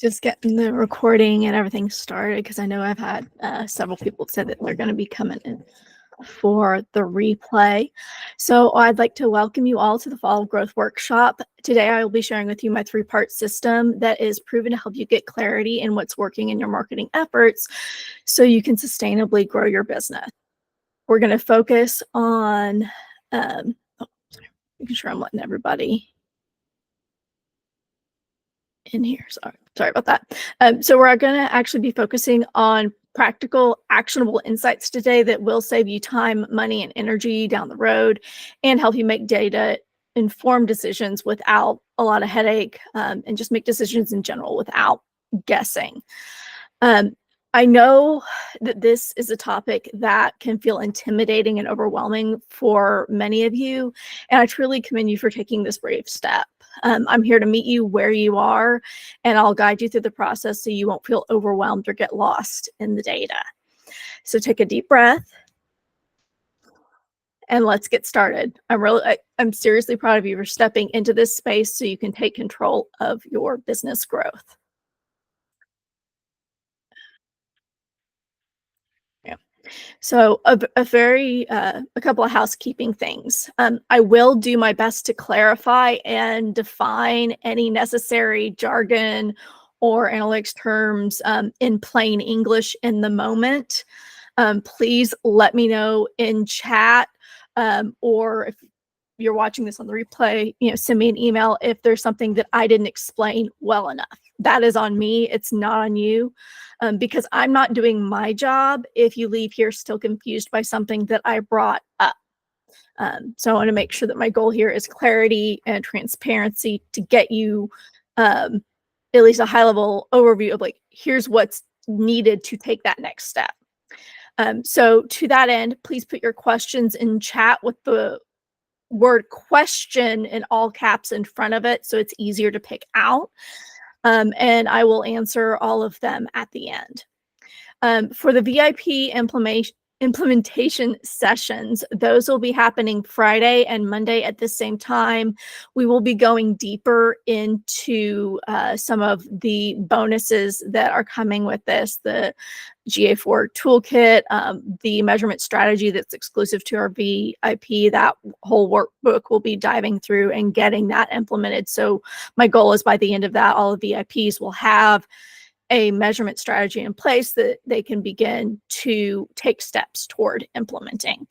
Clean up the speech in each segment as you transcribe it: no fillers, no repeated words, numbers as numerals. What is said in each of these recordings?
Just getting the recording and everything started because I know I've had several people say that they're going to be coming in for the replay. So I'd like to welcome you all to the Fall Growth Workshop. Today I will be sharing with you my three-part system that is proven to help you get clarity in what's working in your marketing efforts so you can sustainably grow your business. We're going to focus on, making sure I'm letting everybody in here. Sorry about that. So we're going to actually be focusing on practical, actionable insights today that will save you time, money, and energy down the road and help you make data-informed decisions without a lot of headache, and just make decisions in general without guessing. I know that this is a topic that can feel intimidating and overwhelming for many of you, and I truly commend you for taking this brave step. I'm here to meet you where you are, and I'll guide you through the process so you won't feel overwhelmed or get lost in the data. So take a deep breath and let's get started. I'm seriously proud of you for stepping into this space so you can take control of your business growth. So a couple of housekeeping things. I will do my best to clarify and define any necessary jargon or analytics terms in plain English in the moment. Please let me know in chat, or if you're watching this on the replay, send me an email if there's something that I didn't explain well enough. That is on me. It's not on you. Because I'm not doing my job if you leave here still confused by something that I brought up. So I want to make sure that my goal here is clarity and transparency to get you at least a high-level overview of here's what's needed to take that next step. So to that end, please put your questions in chat with the word question in all caps in front of it so it's easier to pick out. And I will answer all of them at the end. For the VIP implementation sessions, those will be happening Friday and Monday at the same time. We will be going deeper into some of the bonuses that are coming with this, the GA4 toolkit, the measurement strategy that's exclusive to our VIP. That whole workbook will be diving through and getting that implemented. So my goal is by the end of that, all of VIPs will have a measurement strategy in place that they can begin to take steps toward implementing.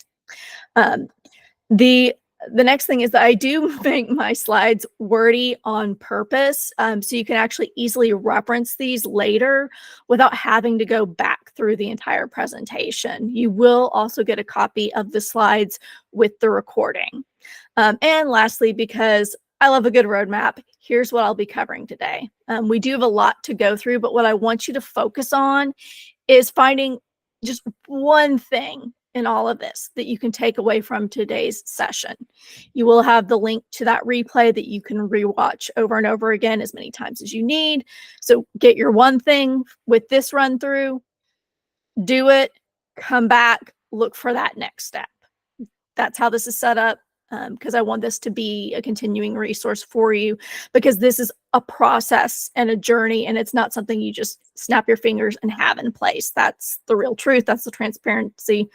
The next thing is that I do make my slides wordy on purpose, so you can actually easily reference these later without having to go back through the entire presentation. You will also get a copy of the slides with the recording. And lastly, because I love a good roadmap, here's what I'll be covering today. We do have a lot to go through, but what I want you to focus on is finding just one thing in all of this that you can take away from today's session. You will have the link to that replay that you can rewatch over and over again as many times as you need. So get your one thing with this run through, do it, come back, look for that next step. That's how this is set up, because I want this to be a continuing resource for you, because this is a process and a journey, and it's not something you just snap your fingers and have in place. That's the real truth. That's the transparency.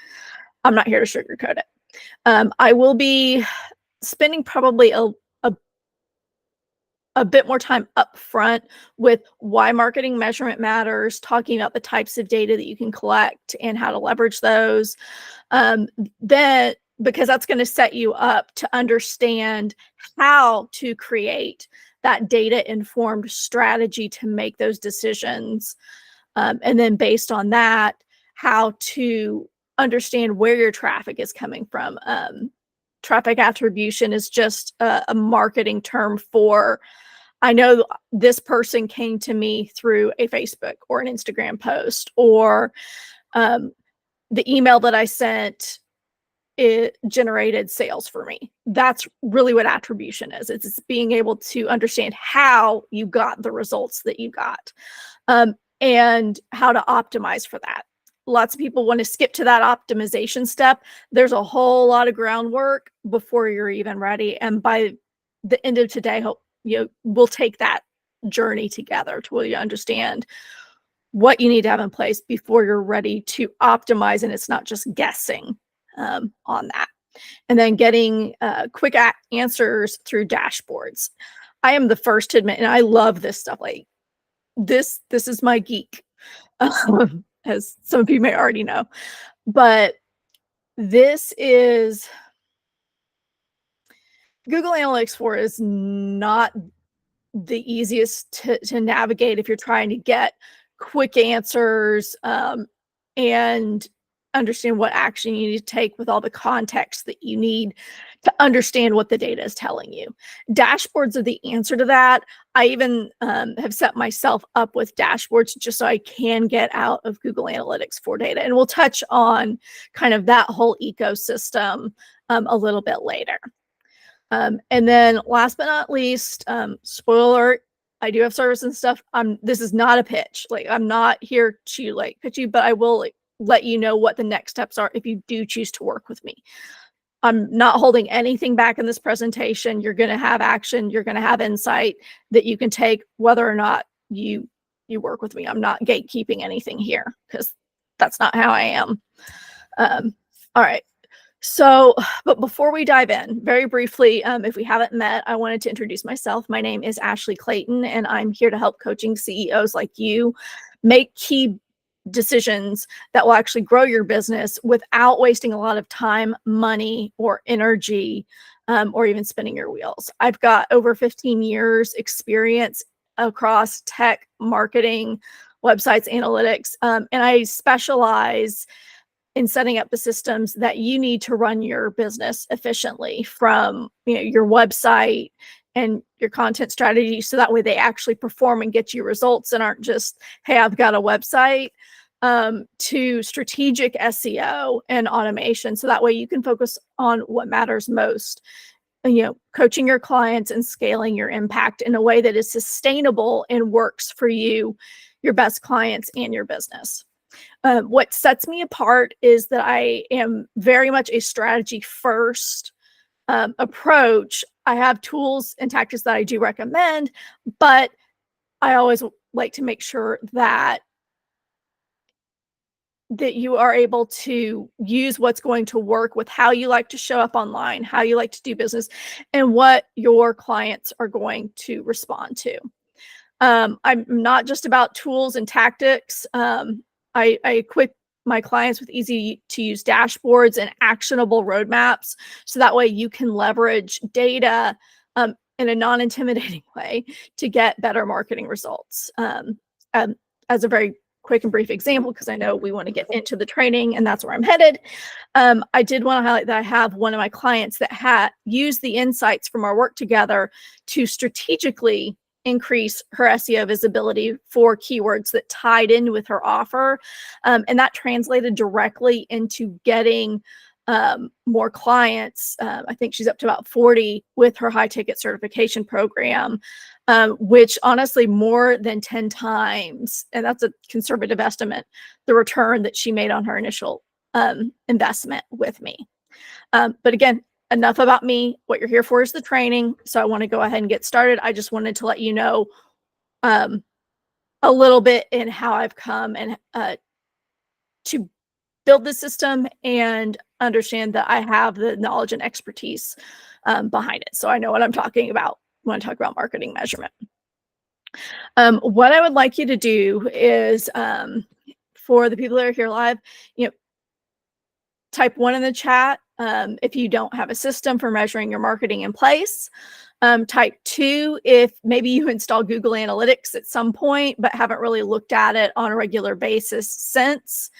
I'm not here to sugarcoat it. I will be spending probably a bit more time up front with why marketing measurement matters, talking about the types of data that you can collect and how to leverage those. Then, because that's going to set you up to understand how to create that data-informed strategy to make those decisions. And then based on that, how to understand where your traffic is coming from. Traffic attribution is just a marketing term for, I know this person came to me through a Facebook or an Instagram post, or the email that I sent, it generated sales for me. That's really what attribution is. It's being able to understand how you got the results that you got, and how to optimize for that. Lots of people want to skip to that optimization step. There's a whole lot of groundwork before you're even ready. And by the end of today, we'll take that journey together to really understand what you need to have in place before you're ready to optimize, and it's not just guessing on that. And then getting quick answers through dashboards. I am the first to admit, and I love this stuff. Like this is my geek, as some of you may already know. But this is Google Analytics 4 is not the easiest to navigate if you're trying to get quick answers and understand what action you need to take with all the context that you need to understand what the data is telling you. Dashboards are the answer to that. I even have set myself up with dashboards just so I can get out of Google Analytics 4 data. And we'll touch on kind of that whole ecosystem a little bit later. And then last but not least, spoiler alert, I do have service and stuff. This is not a pitch. Like, I'm not here to like pitch you, but I will like let you know what the next steps are if you do choose to work with me. I'm not holding anything back in this presentation. You're going to have action. You're going to have insight that you can take whether or not you work with me. I'm not gatekeeping anything here because that's not how I am. All right. So, but before we dive in, very briefly, if we haven't met, I wanted to introduce myself. My name is Ashley Clayton, and I'm here to help coaching CEOs like you make key decisions that will actually grow your business without wasting a lot of time, money, or energy, or even spinning your wheels. I've got over 15 years experience across tech, marketing, websites, analytics, and I specialize in setting up the systems that you need to run your business efficiently, from your website and your content strategy, so that way they actually perform and get you results and aren't just, hey, I've got a website, to strategic SEO and automation, so that way you can focus on what matters most. Coaching your clients and scaling your impact in a way that is sustainable and works for you, your best clients, and your business. What sets me apart is that I am very much a strategy first approach. I have tools and tactics that I do recommend, but I always like to make sure that you are able to use what's going to work with how you like to show up online, how you like to do business, and what your clients are going to respond to. I'm not just about tools and tactics. I equip my clients with easy to use dashboards and actionable roadmaps, so that way you can leverage data in a non-intimidating way to get better marketing results. As a very quick and brief example, because I know we want to get into the training and that's where I'm headed. I did want to highlight that I have one of my clients that had used the insights from our work together to strategically increase her SEO visibility for keywords that tied in with her offer. And that translated directly into getting more clients. I think she's up to about 40 with her high ticket certification program, which honestly more than 10 times, and that's a conservative estimate, the return that she made on her initial investment with me. But again, enough about me. What you're here for is the training. So I want to go ahead and get started. I just wanted to let you know a little bit in how I've come and to build the system and understand that I have the knowledge and expertise behind it. So I know what I'm talking about when I talk about marketing measurement. What I would like you to do is, for the people that are here live, type 1 in the chat if you don't have a system for measuring your marketing in place. Type 2 if maybe you install Google Analytics at some point but haven't really looked at it on a regular basis since.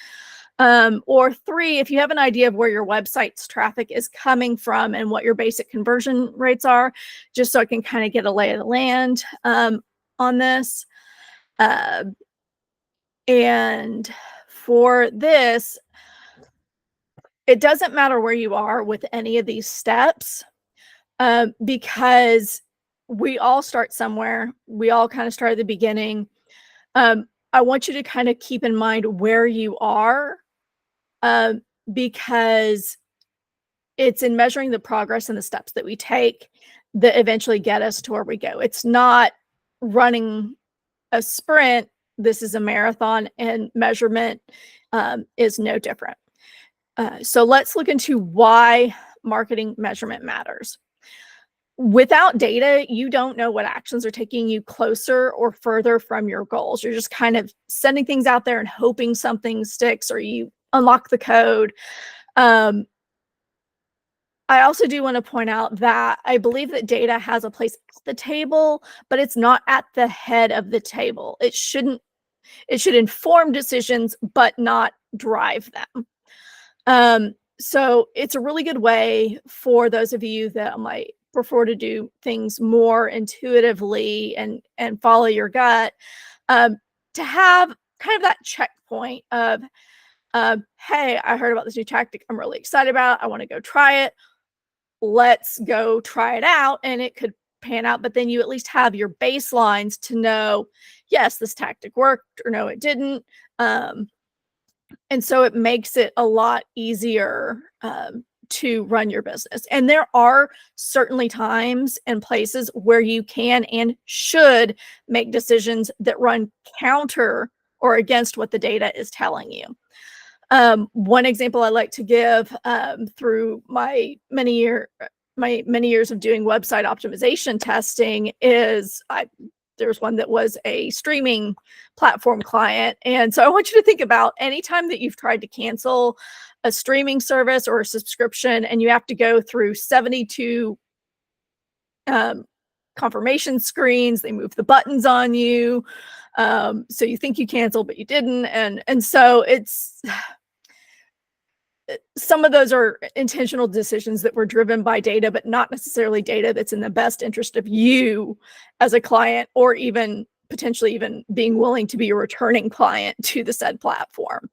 Or 3 if you have an idea of where your website's traffic is coming from and what your basic conversion rates are, just so I can kind of get a lay of the land on this. And for this, it doesn't matter where you are with any of these steps, because we all start somewhere. We all kind of start at the beginning. I want you to kind of keep in mind where you are, because it's in measuring the progress and the steps that we take that eventually get us to where we go. It's not running a sprint, this is a marathon, and measurement is no different. So let's look into why marketing measurement matters. Without data, you don't know what actions are taking you closer or further from your goals. You're just kind of sending things out there and hoping something sticks or you unlock the code. Um, I also do want to point out that I believe that data has a place at the table, but it's not at the head of the table. It should inform decisions, but not drive them. So it's a really good way for those of you that might prefer to do things more intuitively and follow your gut, um, to have kind of that checkpoint of, hey, I heard about this new tactic. I'm really excited about it. I want to go try it. Let's go try it out. And it could pan out, but then you at least have your baselines to know, yes, this tactic worked or no, it didn't. And so it makes it a lot easier to run your business. And there are certainly times and places where you can and should make decisions that run counter or against what the data is telling you. One example I like to give through my many years of doing website optimization testing is there's one that was a streaming platform client. And so I want you to think about anytime that you've tried to cancel a streaming service or a subscription and you have to go through 72 confirmation screens, they move the buttons on you. So you think you canceled, but you didn't. And so it's some of those are intentional decisions that were driven by data, but not necessarily data that's in the best interest of you as a client, or even potentially even being willing to be a returning client to the said platform.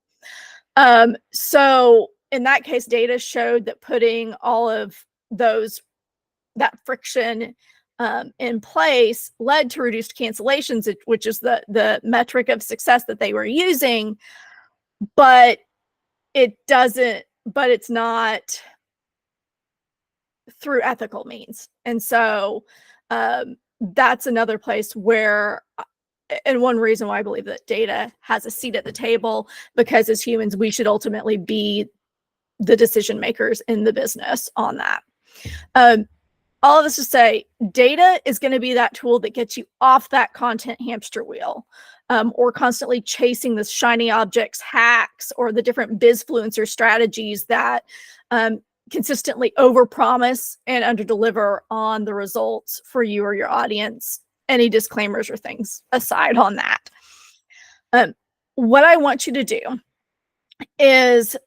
So in that case, data showed that putting all of that friction in place led to reduced cancellations, which is the metric of success that they were using, but it's not through ethical means. And so that's another place where, and one reason why I believe that data has a seat at the table, because as humans, we should ultimately be the decision makers in the business on that. All of this to say, data is going to be that tool that gets you off that content hamster wheel, or constantly chasing the shiny objects, hacks, or the different bizfluencer strategies that consistently overpromise and underdeliver on the results for you or your audience. Any disclaimers or things aside on that. What I want you to do is,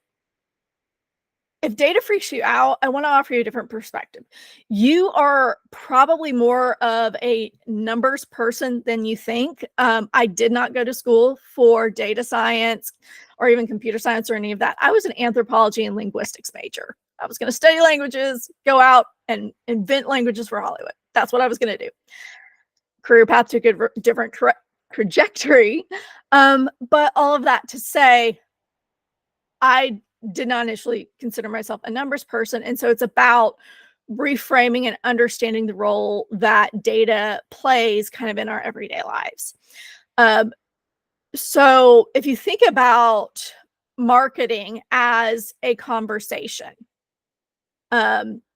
if data freaks you out, I want to offer you a different perspective. You are probably more of a numbers person than you think. I did not go to school for data science or even computer science or any of that. I was an anthropology and linguistics major. I was going to study languages, go out and invent languages for Hollywood. That's what I was going to do. Career path took a different trajectory. But all of that to say, I did not initially consider myself a numbers person. And so it's about reframing and understanding the role that data plays kind of in our everyday lives. So if you think about marketing as a conversation,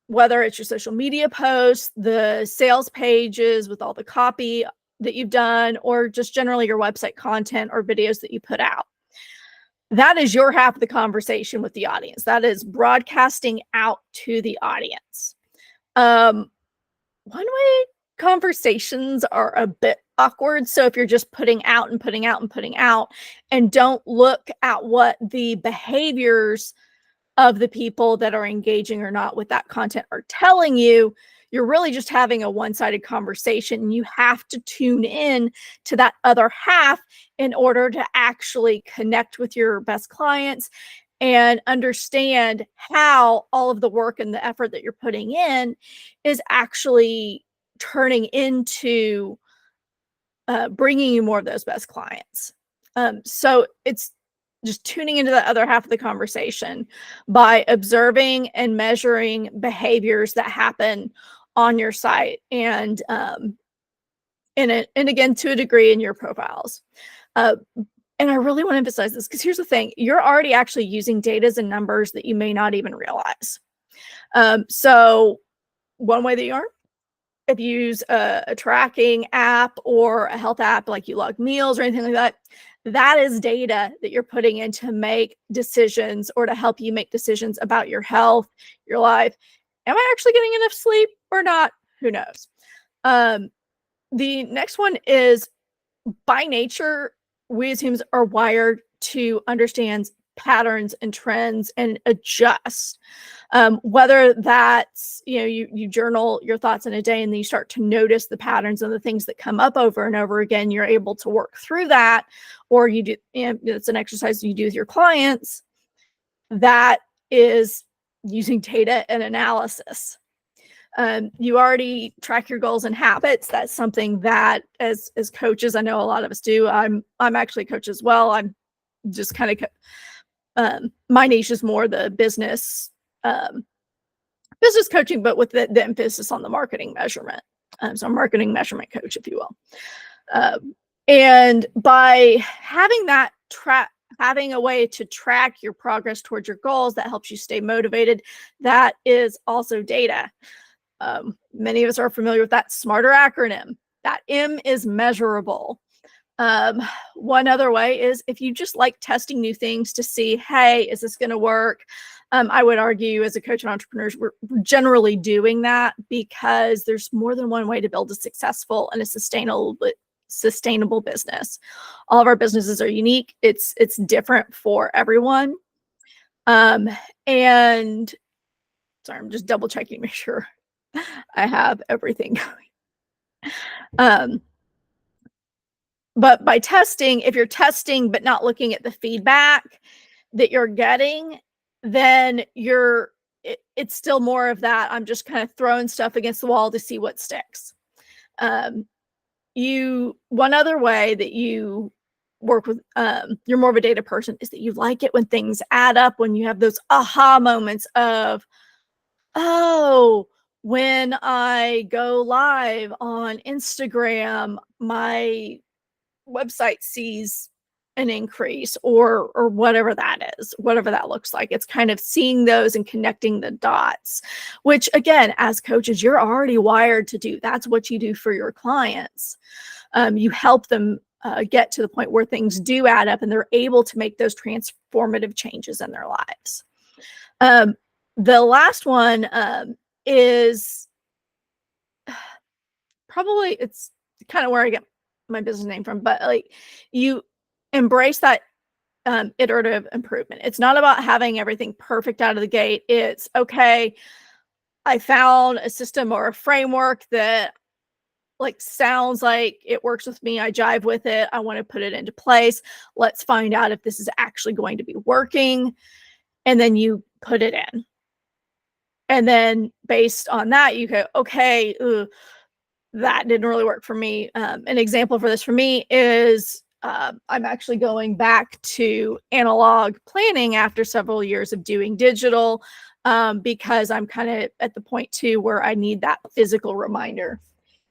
whether it's your social media posts, the sales pages with all the copy that you've done, or just generally your website content or videos that you put out, that is your half of the conversation with the audience. That is broadcasting out to the audience. One-way conversations are a bit awkward. So if you're just putting out and putting out and putting out and don't look at what the behaviors of the people that are engaging or not with that content are telling you, you're really just having a one-sided conversation. And you have to tune in to that other half in order to actually connect with your best clients and understand how all of the work and the effort that you're putting in is actually turning into bringing you more of those best clients. So it's just tuning into the other half of the conversation by observing and measuring behaviors that happen on your site. And and again, to a degree in your profiles. Uh, and I really want to emphasize this because here's the thing: you're already actually using data and numbers that you may not even realize. So one way that you are, if you use a tracking app or a health app, like you log meals or anything like that, that is data that you're putting in to make decisions or to help you make decisions about your health, your life. Am I actually getting enough sleep or not? Who knows? The next one is, by nature, we as humans are wired to understand patterns and trends and adjust. Whether that's, you journal your thoughts in a day and then you start to notice the patterns and the things that come up over and over again, you're able to work through that, or you do, it's an exercise you do with your clients. That is using data and analysis. You already track your goals and habits. That's something that as coaches, I know a lot of us do. I'm actually a coach as well. I'm just kind of my niche is more the business coaching, but with the emphasis on the marketing measurement. So I'm a marketing measurement coach, if you will. And by having a way to track your progress towards your goals that helps you stay motivated, that is also data. Many of us are familiar with that SMARTER acronym. That M is measurable. One other way is if you just like testing new things to see, hey, is this going to work? I would argue as a coach and entrepreneurs, we're generally doing that because there's more than one way to build a successful and a sustainable business. All of our businesses are unique. It's different for everyone. And sorry, I'm just double checking to make sure I have everything going. But by testing, if you're testing but not looking at the feedback that you're getting, then it's still more of that. I'm just kind of throwing stuff against the wall to see what sticks. One other way that you work with, you're more of a data person, is that you like it when things add up, when you have those aha moments of, oh, when I go live on Instagram, my website sees an increase or whatever that is, whatever that looks like. It's kind of seeing those and connecting the dots, which again, as coaches, you're already wired to do. That's what you do for your clients. You help them get to the point where things do add up and they're able to make those transformative changes in their lives. The last one is probably, it's kind of where I get my business name from, but like, you embrace that iterative improvement. It's not about having everything perfect out of the gate. It's okay, I found a system or a framework that like sounds like it works with me. I jive with it. I want to put it into place. Let's find out if this is actually going to be working. And then you put it in. And then based on that, you go, okay, that didn't really work for me. An example for this for me is I'm actually going back to analog planning after several years of doing digital because I'm kind of at the point too where I need that physical reminder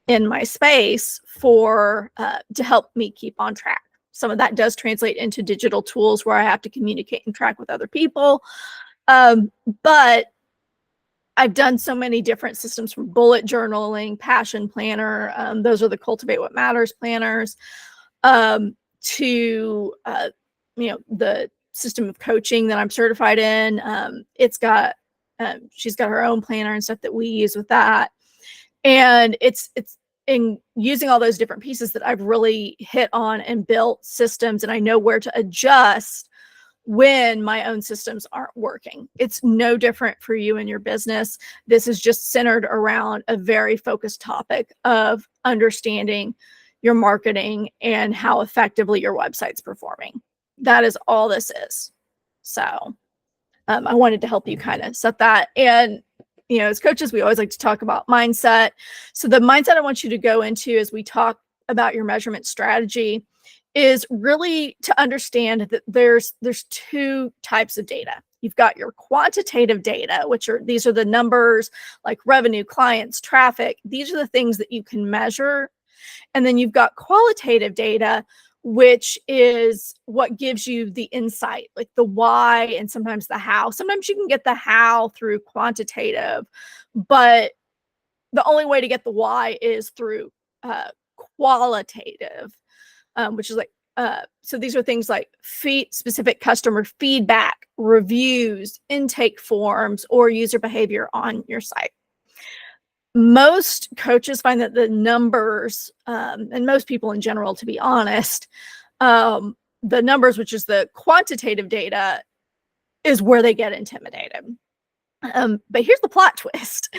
in my space for to help me keep on track. Some of that does translate into digital tools where I have to communicate and track with other people. But I've done so many different systems, from bullet journaling, passion planner. Those are the Cultivate What Matters planners, to the system of coaching that I'm certified in. She's got her own planner and stuff that we use with that. And it's in using all those different pieces that I've really hit on and built systems, and I know where to adjust when my own systems aren't working. It's no different for you and your business. This is just centered around a very focused topic of understanding your marketing and how effectively your website's performing. That is all this is. So I wanted to help you kind of set that. And as coaches, we always like to talk about mindset. So the mindset I want you to go into as we talk about your measurement strategy is really to understand that there's two types of data. You've got your quantitative data, these are the numbers like revenue, clients, traffic. These are the things that you can measure. And then you've got qualitative data, which is what gives you the insight, like the why and sometimes the how. Sometimes you can get the how through quantitative, but the only way to get the why is through qualitative, which is like, so these are things like specific customer feedback, reviews, intake forms, or user behavior on your site. Most coaches find that the numbers, and most people in general, to be honest, the numbers, which is the quantitative data, is where they get intimidated. But here's the plot twist.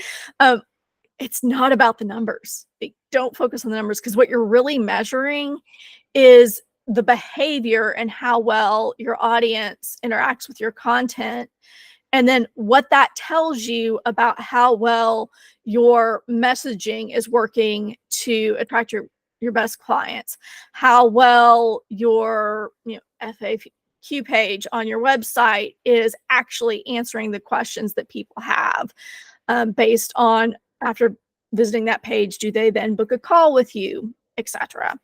It's not about the numbers. Don't focus on the numbers, because what you're really measuring is the behavior and how well your audience interacts with your content. And then what that tells you about how well your messaging is working to attract your best clients, how well your FAQ page on your website is actually answering the questions that people have, based on, after visiting that page, do they then book a call with you, etc.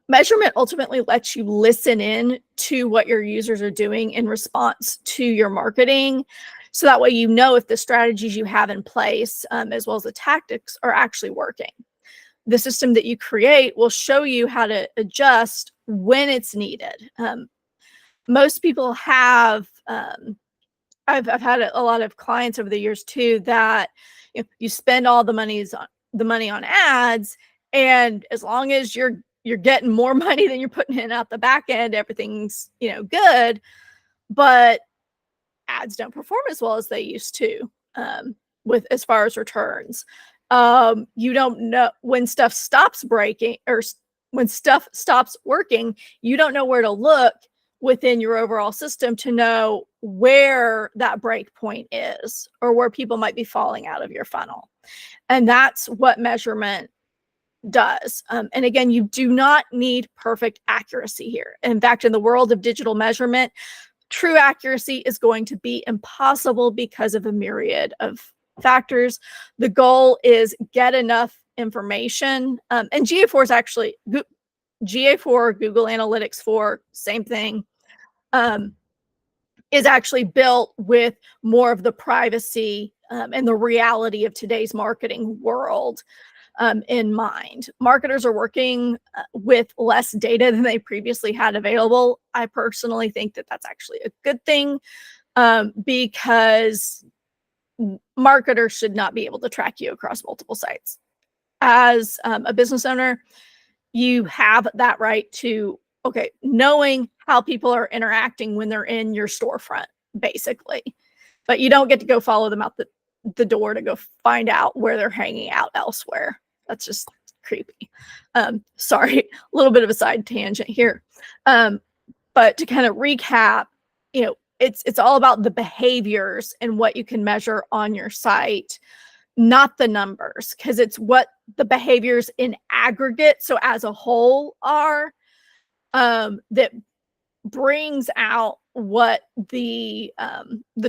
Measurement ultimately lets you listen in to what your users are doing in response to your marketing. So that way, you know if the strategies you have in place, as well as the tactics, are actually working. The system that you create will show you how to adjust when it's needed. Most people have, I've had a lot of clients over the years too, that you spend all the money on ads, and as long as you're getting more money than you're putting in out the back end, everything's good. But ads don't perform as well as they used to, with as far as returns. You don't know when stuff stops breaking, or when stuff stops working. You don't know where to look within your overall system to know where that break point is, or where people might be falling out of your funnel. And that's what measurement does. And again, you do not need perfect accuracy here. In fact, in the world of digital measurement, true accuracy is going to be impossible because of a myriad of factors. The goal is get enough information. And GA4 is actually, GA4, Google Analytics 4, same thing, is actually built with more of the privacy and the reality of today's marketing world in mind. Marketers are working with less data than they previously had available. I personally think that that's actually a good thing, because marketers should not be able to track you across multiple sites. As a business owner, you have that right to, knowing how people are interacting when they're in your storefront, basically. But you don't get to go follow them out the door to go find out where they're hanging out elsewhere. That's just creepy. Sorry, a little bit of a side tangent here. But to kind of recap, it's all about the behaviors and what you can measure on your site, not the numbers, because it's what the behaviors in aggregate, so as a whole, are, that brings out what the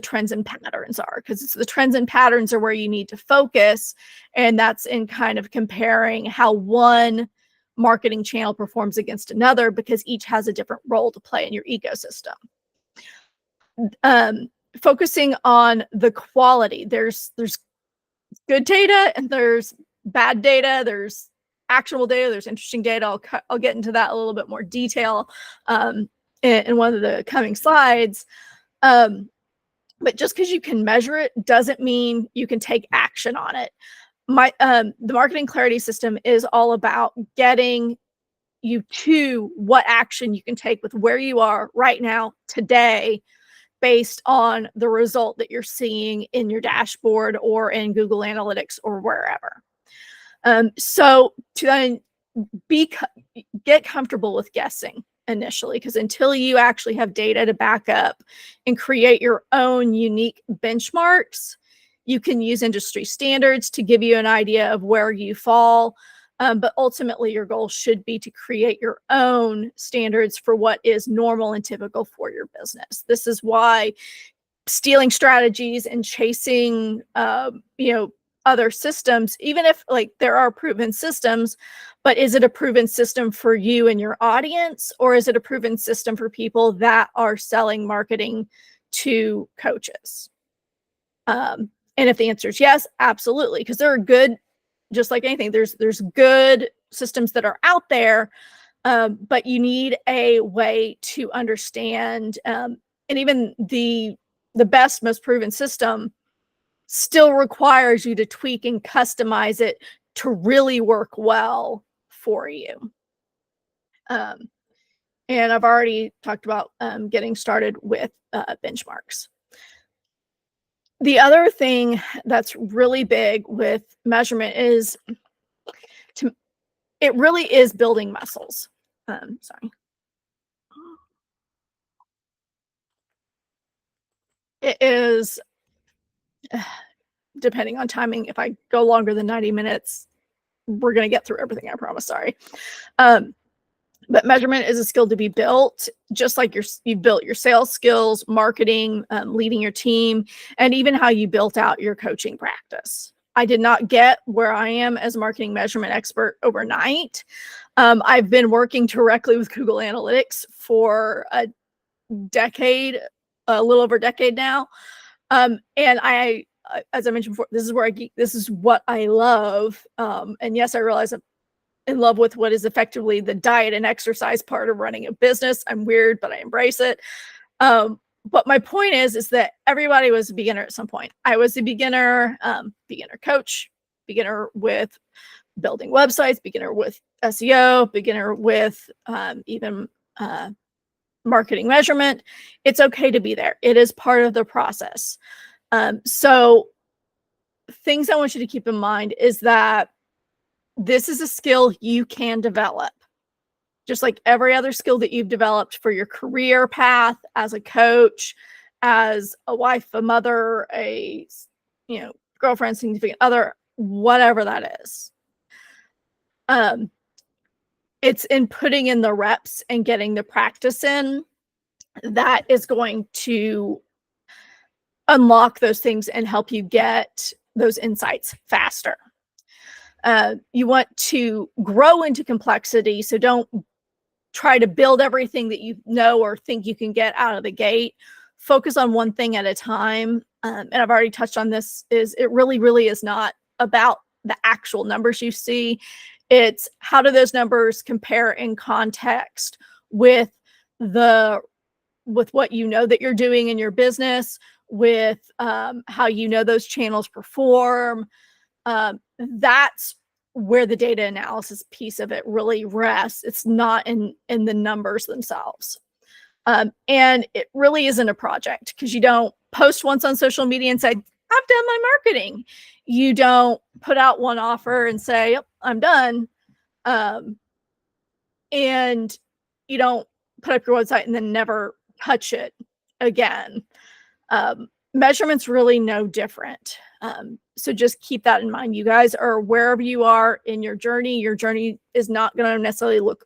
trends and patterns are, because it's the trends and patterns are where you need to focus. And that's in kind of comparing how one marketing channel performs against another, because each has a different role to play in your ecosystem. Focusing on the quality, there's good data and there's bad data, there's actionable data, there's interesting data. I'll get into that a little bit more detail in one of the coming slides. But just because you can measure it doesn't mean you can take action on it. The marketing clarity system is all about getting you to what action you can take with where you are right now, today, based on the result that you're seeing in your dashboard or in Google Analytics or wherever. So to then get comfortable with guessing initially, because until you actually have data to back up and create your own unique benchmarks, you can use industry standards to give you an idea of where you fall. But ultimately, your goal should be to create your own standards for what is normal and typical for your business. This is why stealing strategies and chasing, other systems, even if like there are proven systems, but is it a proven system for you and your audience, or is it a proven system for people that are selling marketing to coaches? And if the answer is yes, absolutely, because there are good, just like anything, there's good systems that are out there, but you need a way to understand, and even the best, most proven system still requires you to tweak and customize it to really work well for you. Um, and I've already talked about getting started with benchmarks. The other thing that's really big with measurement is to, it really is building muscles. Sorry. It is, depending on timing, if I go longer than 90 minutes, we're going to get through everything, I promise. Sorry. But measurement is a skill to be built, just like you've built your sales skills, marketing, leading your team, and even how you built out your coaching practice. I did not get where I am as a marketing measurement expert overnight. I've been working directly with Google Analytics for a decade, a little over a decade now. And I, as I mentioned before, this is where this is what I love. And yes, I realize I'm in love with what is effectively the diet and exercise part of running a business. I'm weird, but I embrace it. But my point is that everybody was a beginner at some point. I was a beginner, beginner coach, beginner with building websites, beginner with SEO, beginner with even marketing measurement. It's okay to be there. It is part of the process. So things I want you to keep in mind is that this is a skill you can develop, just like every other skill that you've developed for your career path as a coach, as a wife, a mother, a girlfriend, significant other, whatever that is. It's in putting in the reps and getting the practice in that is going to unlock those things and help you get those insights faster. You want to grow into complexity, so don't try to build everything that you know or think you can get out of the gate. Focus on one thing at a time. And I've already touched on this, is it really is not about the actual numbers you see. It's how do those numbers compare in context with what you know that you're doing in your business, with how you know those channels perform. That's where the data analysis piece of it really rests. It's not in the numbers themselves. And it really isn't a project, because you don't post once on social media and say, I've done my marketing. You don't put out one offer and say, yep, I'm done. And you don't put up your website and then never touch it again. Measurement's really no different. So just keep that in mind, you guys, or wherever you are in your journey is not going to necessarily look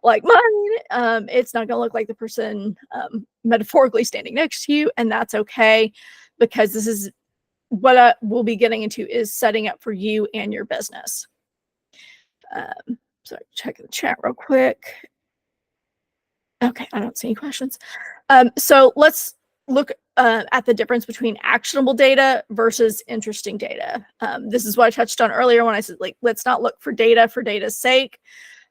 like mine. It's not going to look like the person metaphorically standing next to you, and that's okay, because this is what we'll be getting into, is setting up for you and your business. So check the chat real quick. Okay, I don't see any questions. So let's look at the difference between actionable data versus interesting data. This is what I touched on earlier when I said, like, let's not look for data for data's sake.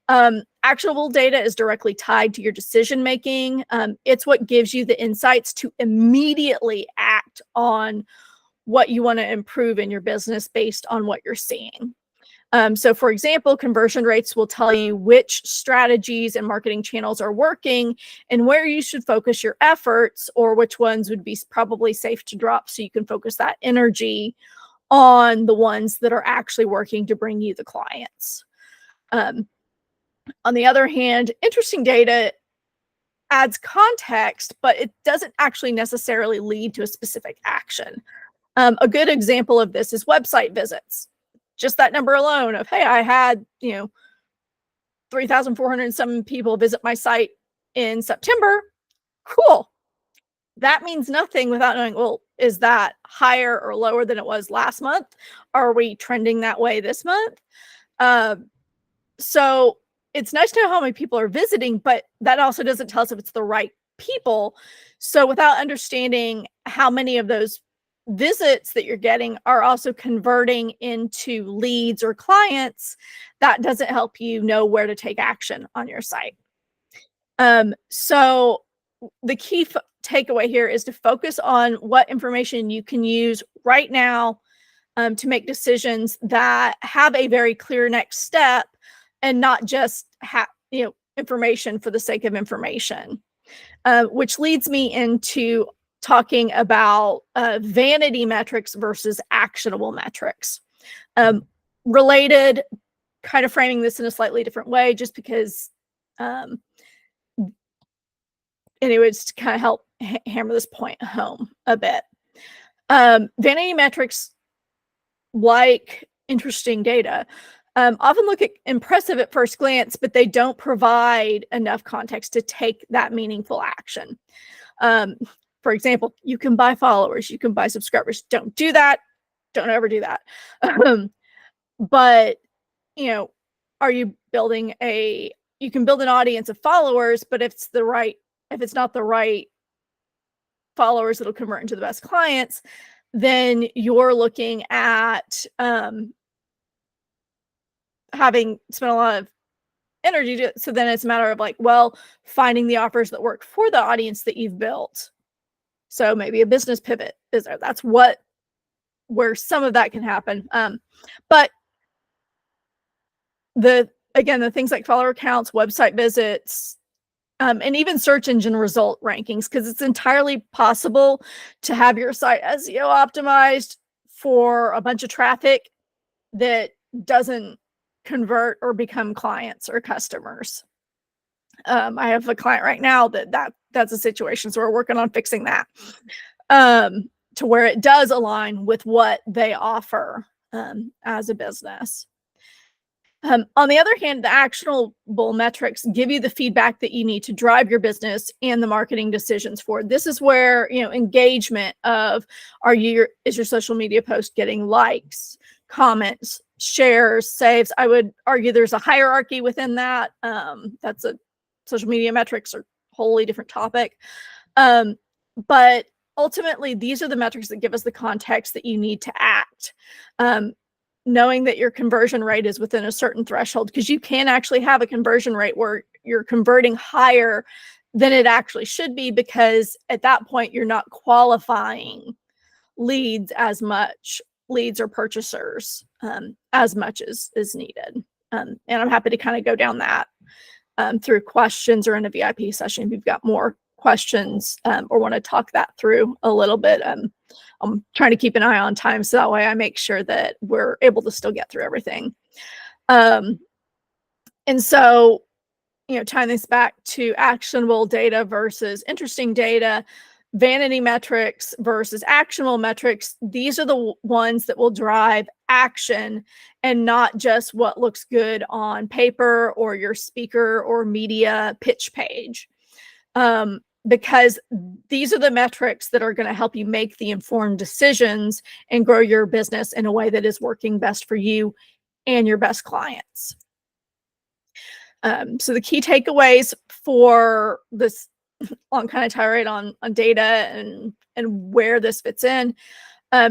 Actionable data is directly tied to your decision making. It's what gives you the insights to immediately act on what you want to improve in your business based on what you're seeing. So for example, conversion rates will tell you which strategies and marketing channels are working and where you should focus your efforts, or which ones would be probably safe to drop, so you can focus that energy on the ones that are actually working to bring you the clients. On the other hand, interesting data adds context, but it doesn't actually necessarily lead to a specific action. A good example of this is website visits. Just that number alone of, hey, I had 3,407 people visit my site in September. Cool. That means nothing without knowing, well, is that higher or lower than it was last month? Are we trending that way this month? So it's nice to know how many people are visiting, but that also doesn't tell us if it's the right people. So without understanding how many of those visits that you're getting are also converting into leads or clients, that doesn't help you know where to take action on your site. So the key takeaway here is to focus on what information you can use right now to make decisions that have a very clear next step and not just have information for the sake of information. Which leads me into talking about vanity metrics versus actionable metrics. Related, kind of framing this in a slightly different way, just because anyways, to kind of help hammer this point home a bit. Vanity metrics, like interesting data, often look impressive at first glance, but they don't provide enough context to take that meaningful action. For example, you can buy followers, you can buy subscribers. Don't do that. Don't ever do that. But, are you building you can build an audience of followers, but if it's not the right followers that'll convert into the best clients, then you're looking at having spent a lot of energy so then it's a matter of finding the offers that work for the audience that you've built. So maybe a business pivot is there. That's where some of that can happen. But the things like follower counts, website visits, and even search engine result rankings, because it's entirely possible to have your site SEO optimized for a bunch of traffic that doesn't convert or become clients or customers. I have a client right now that's a situation, so we're working on fixing that to where it does align with what they offer as a business. On the other hand, the actionable metrics give you the feedback that you need to drive your business and the marketing decisions forward. This is where engagement of is your social media post getting likes, comments, shares, saves. I would argue there's a hierarchy within that. That's a social media metrics are a wholly different topic. But ultimately, these are the metrics that give us the context that you need to act. Knowing that your conversion rate is within a certain threshold, because you can actually have a conversion rate where you're converting higher than it actually should be, because at that point you're not qualifying leads or purchasers as much as is needed. And I'm happy to kind of go down that through questions or in a VIP session if you've got more questions or want to talk that through a little bit. I'm trying to keep an eye on time, so that way I make sure that we're able to still get through everything. And so, tying this back to actionable data versus interesting data, vanity metrics versus actionable metrics, these are the ones that will drive action and not just what looks good on paper or your speaker or media pitch page. Because these are the metrics that are going to help you make the informed decisions and grow your business in a way that is working best for you and your best clients. So the key takeaways for this long kind of tirade on data and where this fits in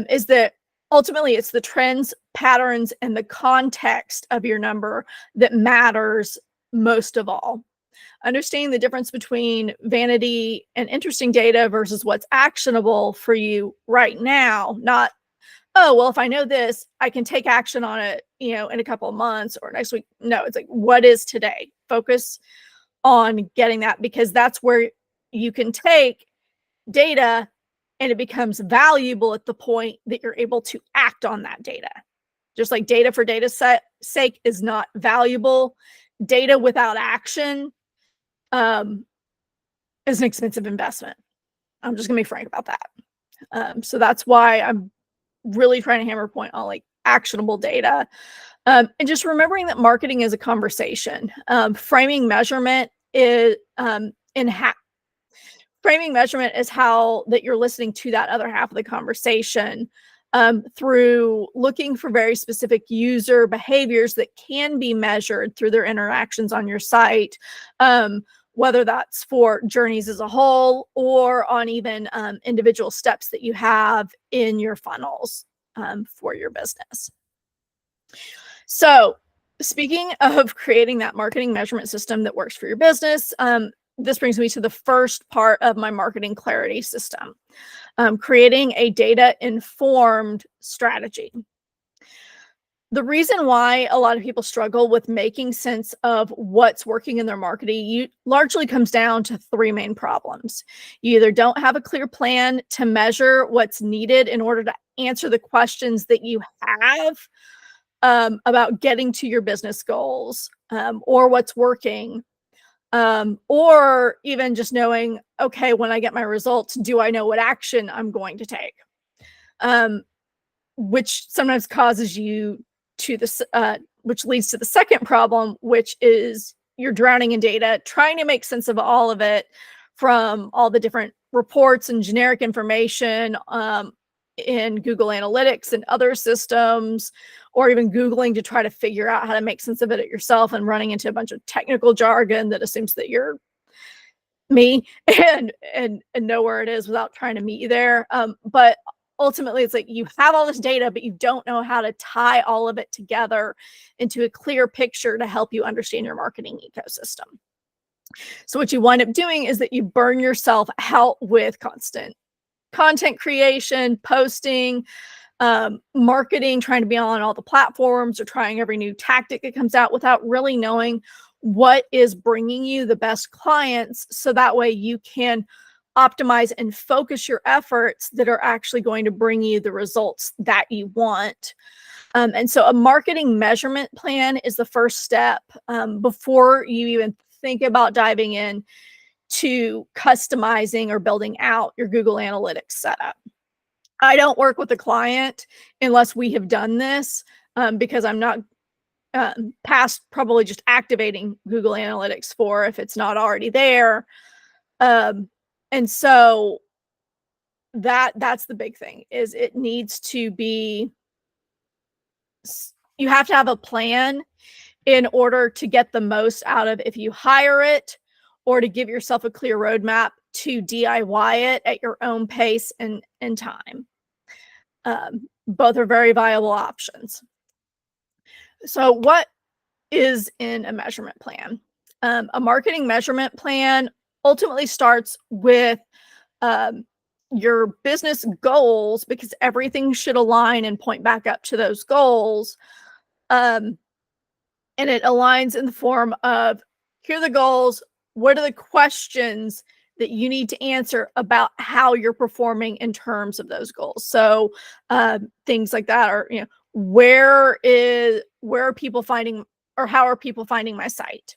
is that ultimately it's the trends, patterns, and the context of your number that matters most of all. Understanding the difference between vanity and interesting data versus what's actionable for you right now, not, oh, well, if I know this, I can take action on it, in a couple of months or next week. No, it's like, what is today? Focus on getting that, because that's where you can take data and it becomes valuable at the point that you're able to act on that data. Just like data for data's sake is not valuable, data without action is an expensive investment. I'm just gonna be frank about that. So that's why I'm really trying to hammer a point on actionable data, and just remembering that marketing is a conversation. Framing measurement is framing measurement is how that you're listening to that other half of the conversation, through looking for very specific user behaviors that can be measured through their interactions on your site, whether that's for journeys as a whole or on even individual steps that you have in your funnels for your business. So, speaking of creating that marketing measurement system that works for your business, this brings me to the first part of my marketing clarity system, creating a data-informed strategy. The reason why a lot of people struggle with making sense of what's working in their marketing largely comes down to three main problems. You either don't have a clear plan to measure what's needed in order to answer the questions that you have about getting to your business goals, or what's working, or even just knowing, okay, when I get my results, do I know what action I'm going to take? Which sometimes causes you to this, which leads to the second problem, which is you're drowning in data, trying to make sense of all of it from all the different reports and generic information in Google Analytics and other systems, or even Googling to try to figure out how to make sense of it yourself and running into a bunch of technical jargon that assumes that you're me and know where it is without trying to meet you there. But ultimately, it's like you have all this data, but you don't know how to tie all of it together into a clear picture to help you understand your marketing ecosystem. So what you wind up doing is that you burn yourself out with constant content creation, posting, marketing, trying to be on all the platforms or trying every new tactic that comes out without really knowing what is bringing you the best clients. So that way you can optimize and focus your efforts that are actually going to bring you the results that you want. And so a marketing measurement plan is the first step before you even think about diving in to customizing or building out your Google Analytics setup. I don't work with a client unless we have done this, because I'm not past probably just activating Google Analytics for if it's not already there. And so that's the big thing, is it needs to be, you have to have a plan in order to get the most out of if you hire it, or to give yourself a clear roadmap to DIY it at your own pace and time. Both are very viable options. So what is in a measurement plan? A marketing measurement plan ultimately starts with your business goals, because everything should align and point back up to those goals. And it aligns in the form of, here are the goals, what are the questions that you need to answer about how you're performing in terms of those goals. So things like that are, where are people finding, or how are people finding my site?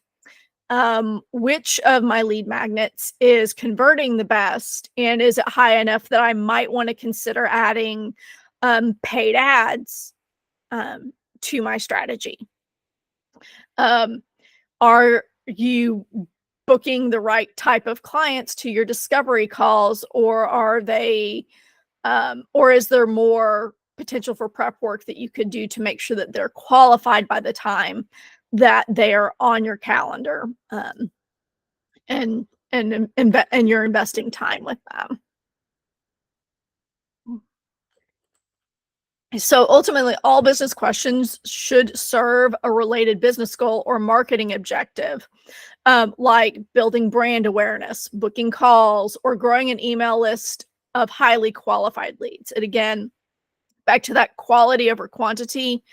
Which of my lead magnets is converting the best, and is it high enough that I might want to consider adding paid ads to my strategy? Are you booking the right type of clients to your discovery calls, or are they, or is there more potential for prep work that you could do to make sure that they're qualified by the time that they are on your calendar, and you're investing time with them? So ultimately, all business questions should serve a related business goal or marketing objective, like building brand awareness, booking calls, or growing an email list of highly qualified leads. And again, back to that quality over quantity,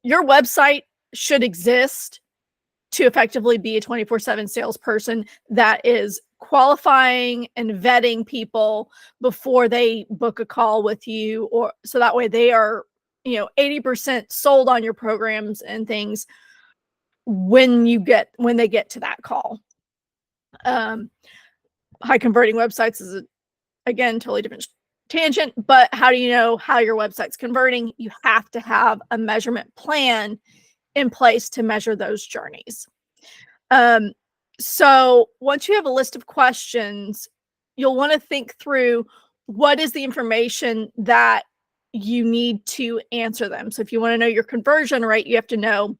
your website should exist to effectively be a 24/7 salesperson that is qualifying and vetting people before they book a call with you, or so that way they are 80% sold on your programs and things when they get to that call. High converting websites is again totally different tangent, but how do you know how your website's converting? You have to have a measurement plan in place to measure those journeys. So once you have a list of questions, you'll want to think through what is the information that you need to answer them. So if you want to know your conversion rate, you have to know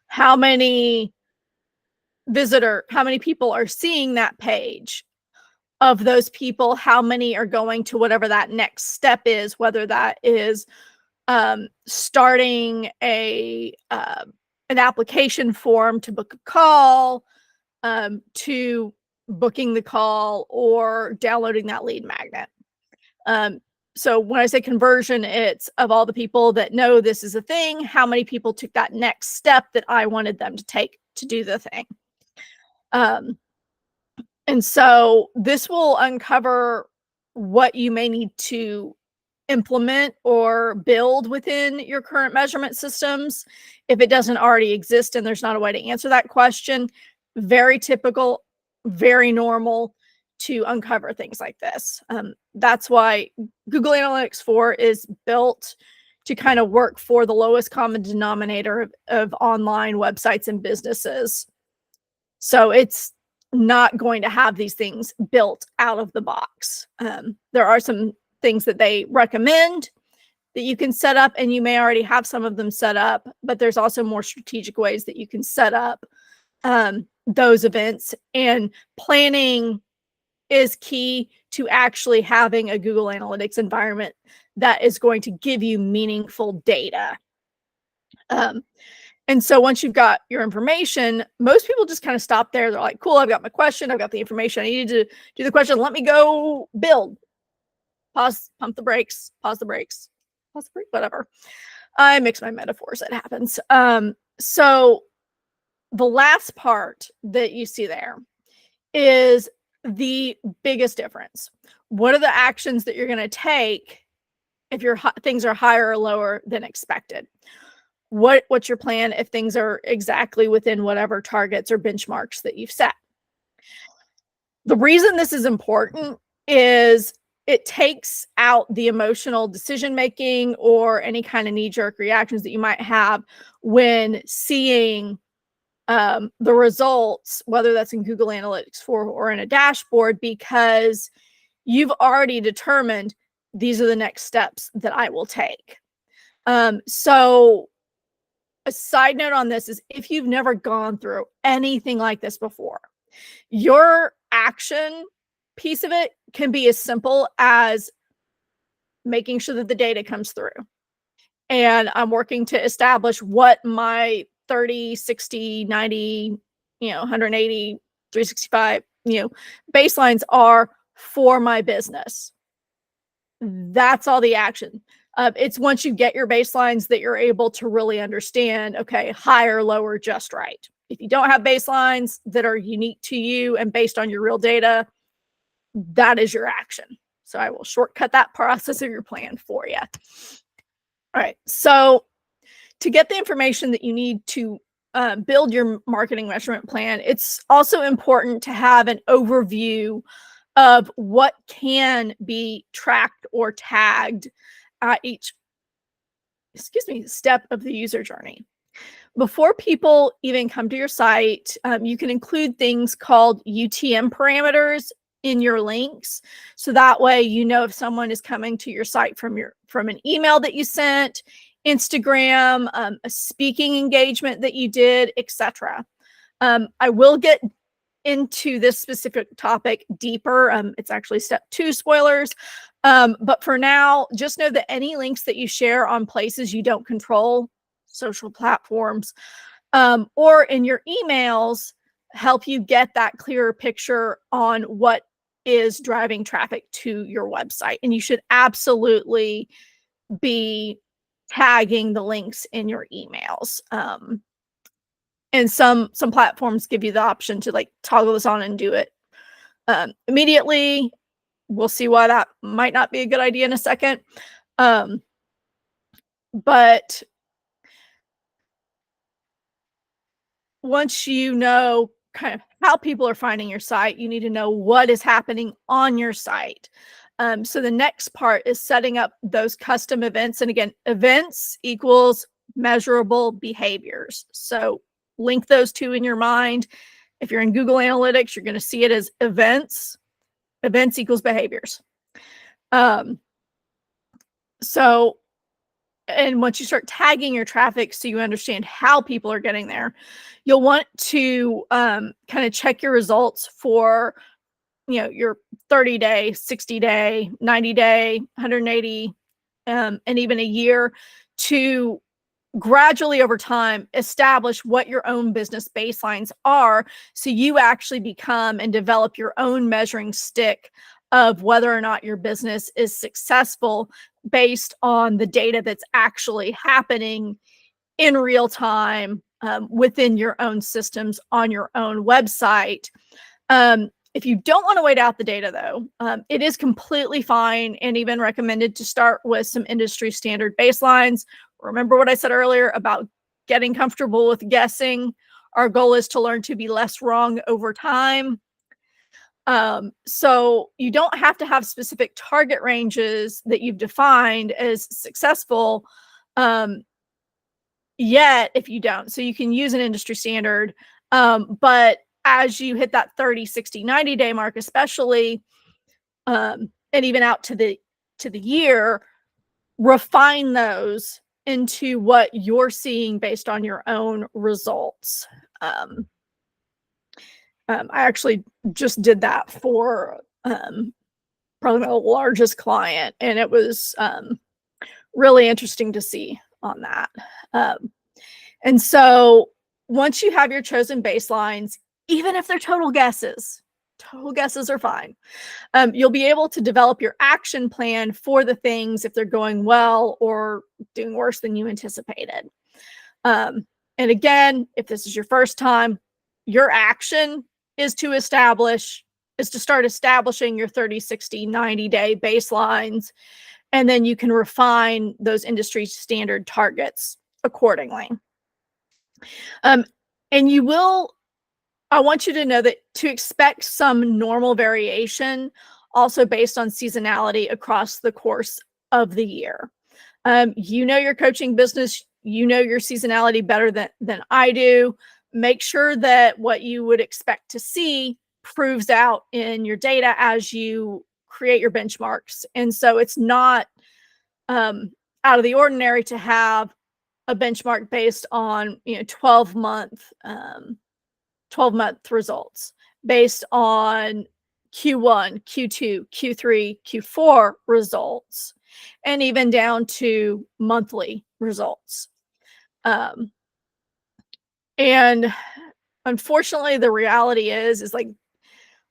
how many how many people are seeing that page. Of those people, how many are going to whatever that next step is, whether that is starting an application form to book a call, to booking the call, or downloading that lead magnet. So when I say conversion, it's of all the people that know this is a thing, how many people took that next step that I wanted them to take to do the thing. And so this will uncover what you may need to implement or build within your current measurement systems if it doesn't already exist and there's not a way to answer that question. Very typical, very normal to uncover things like this. That's why Google Analytics 4 is built to kind of work for the lowest common denominator of online websites and businesses. So it's not going to have these things built out of the box. There are some things that they recommend that you can set up, and you may already have some of them set up, but there's also more strategic ways that you can set up those events. And planning is key to actually having a Google Analytics environment that is going to give you meaningful data. And so once you've got your information, most people just kind of stop there. They're like, cool, I've got my question. I've got the information. I needed to do the question. Let me go build. Pause, pump the brakes, pause the brakes, pause the brake, whatever. I mix my metaphors. It happens. So the last part that you see there is the biggest difference. What are the actions that you're going to take if your things are higher or lower than expected? What's your plan if things are exactly within whatever targets or benchmarks that you've set? The reason this is important is it takes out the emotional decision making or any kind of knee-jerk reactions that you might have when seeing the results, whether that's in Google Analytics 4 or in a dashboard, because you've already determined these are the next steps that I will take. So a side note on this is if you've never gone through anything like this before, your action piece of it can be as simple as making sure that the data comes through. And I'm working to establish what my 30, 60, 90, 180, 365, baselines are for my business. That's all the action. It's once you get your baselines that you're able to really understand, okay, higher, lower, just right. If you don't have baselines that are unique to you and based on your real data, that is your action. So I will shortcut that process of your plan for you. All right. So to get the information that you need to build your marketing measurement plan, it's also important to have an overview of what can be tracked or tagged at each step of the user journey. Before people even come to your site, you can include things called UTM parameters in your links. So that way, if someone is coming to your site from an email that you sent, Instagram, a speaking engagement that you did, etc. I will get into this specific topic deeper. It's actually step 2 spoilers. But for now, just know that any links that you share on places you don't control, social platforms, or in your emails, help you get that clearer picture on what is driving traffic to your website. And you should absolutely be tagging the links in your emails. And some platforms give you the option to toggle this on and do it immediately. We'll see why that might not be a good idea in a second. But once you know kind of how people are finding your site, you need to know what is happening on your site. So the next part is setting up those custom events. And again, events equals measurable behaviors. So link those two in your mind. If you're in Google Analytics, you're going to see it as events. Events equals behaviors. So, and once you start tagging your traffic so you understand how people are getting there, you'll want to kind of check your results for, your 30-day, 60-day, 90-day, 180, and even a year, to gradually over time establish what your own business baselines are, so you actually become and develop your own measuring stick of whether or not your business is successful based on the data that's actually happening in real time, within your own systems on your own website. If you don't want to wait out the data, though, it is completely fine and even recommended to start with some industry standard baselines. Remember what I said earlier about getting comfortable with guessing. Our goal is to learn to be less wrong over time. So you don't have to have specific target ranges that you've defined as successful yet if you don't. So you can use an industry standard, but as you hit that 30, 60, 90-day mark, especially, and even out to the year, refine those into what you're seeing based on your own results. I actually just did that for probably my largest client, and it was really interesting to see on that. And so once you have your chosen baselines, even if they're total guesses are fine. You'll be able to develop your action plan for the things if they're going well or doing worse than you anticipated. And again, if this is your first time, your action is to start establishing your 30, 60, 90-day baselines, and then you can refine those industry standard targets accordingly. And I want you to know that to expect some normal variation, also based on seasonality across the course of the year. Your coaching business, your seasonality better than I do. Make sure that what you would expect to see proves out in your data as you create your benchmarks. And so it's not out of the ordinary to have a benchmark based on 12-month results, based on Q1, Q2, Q3, Q4 results, and even down to monthly results. And unfortunately, the reality is like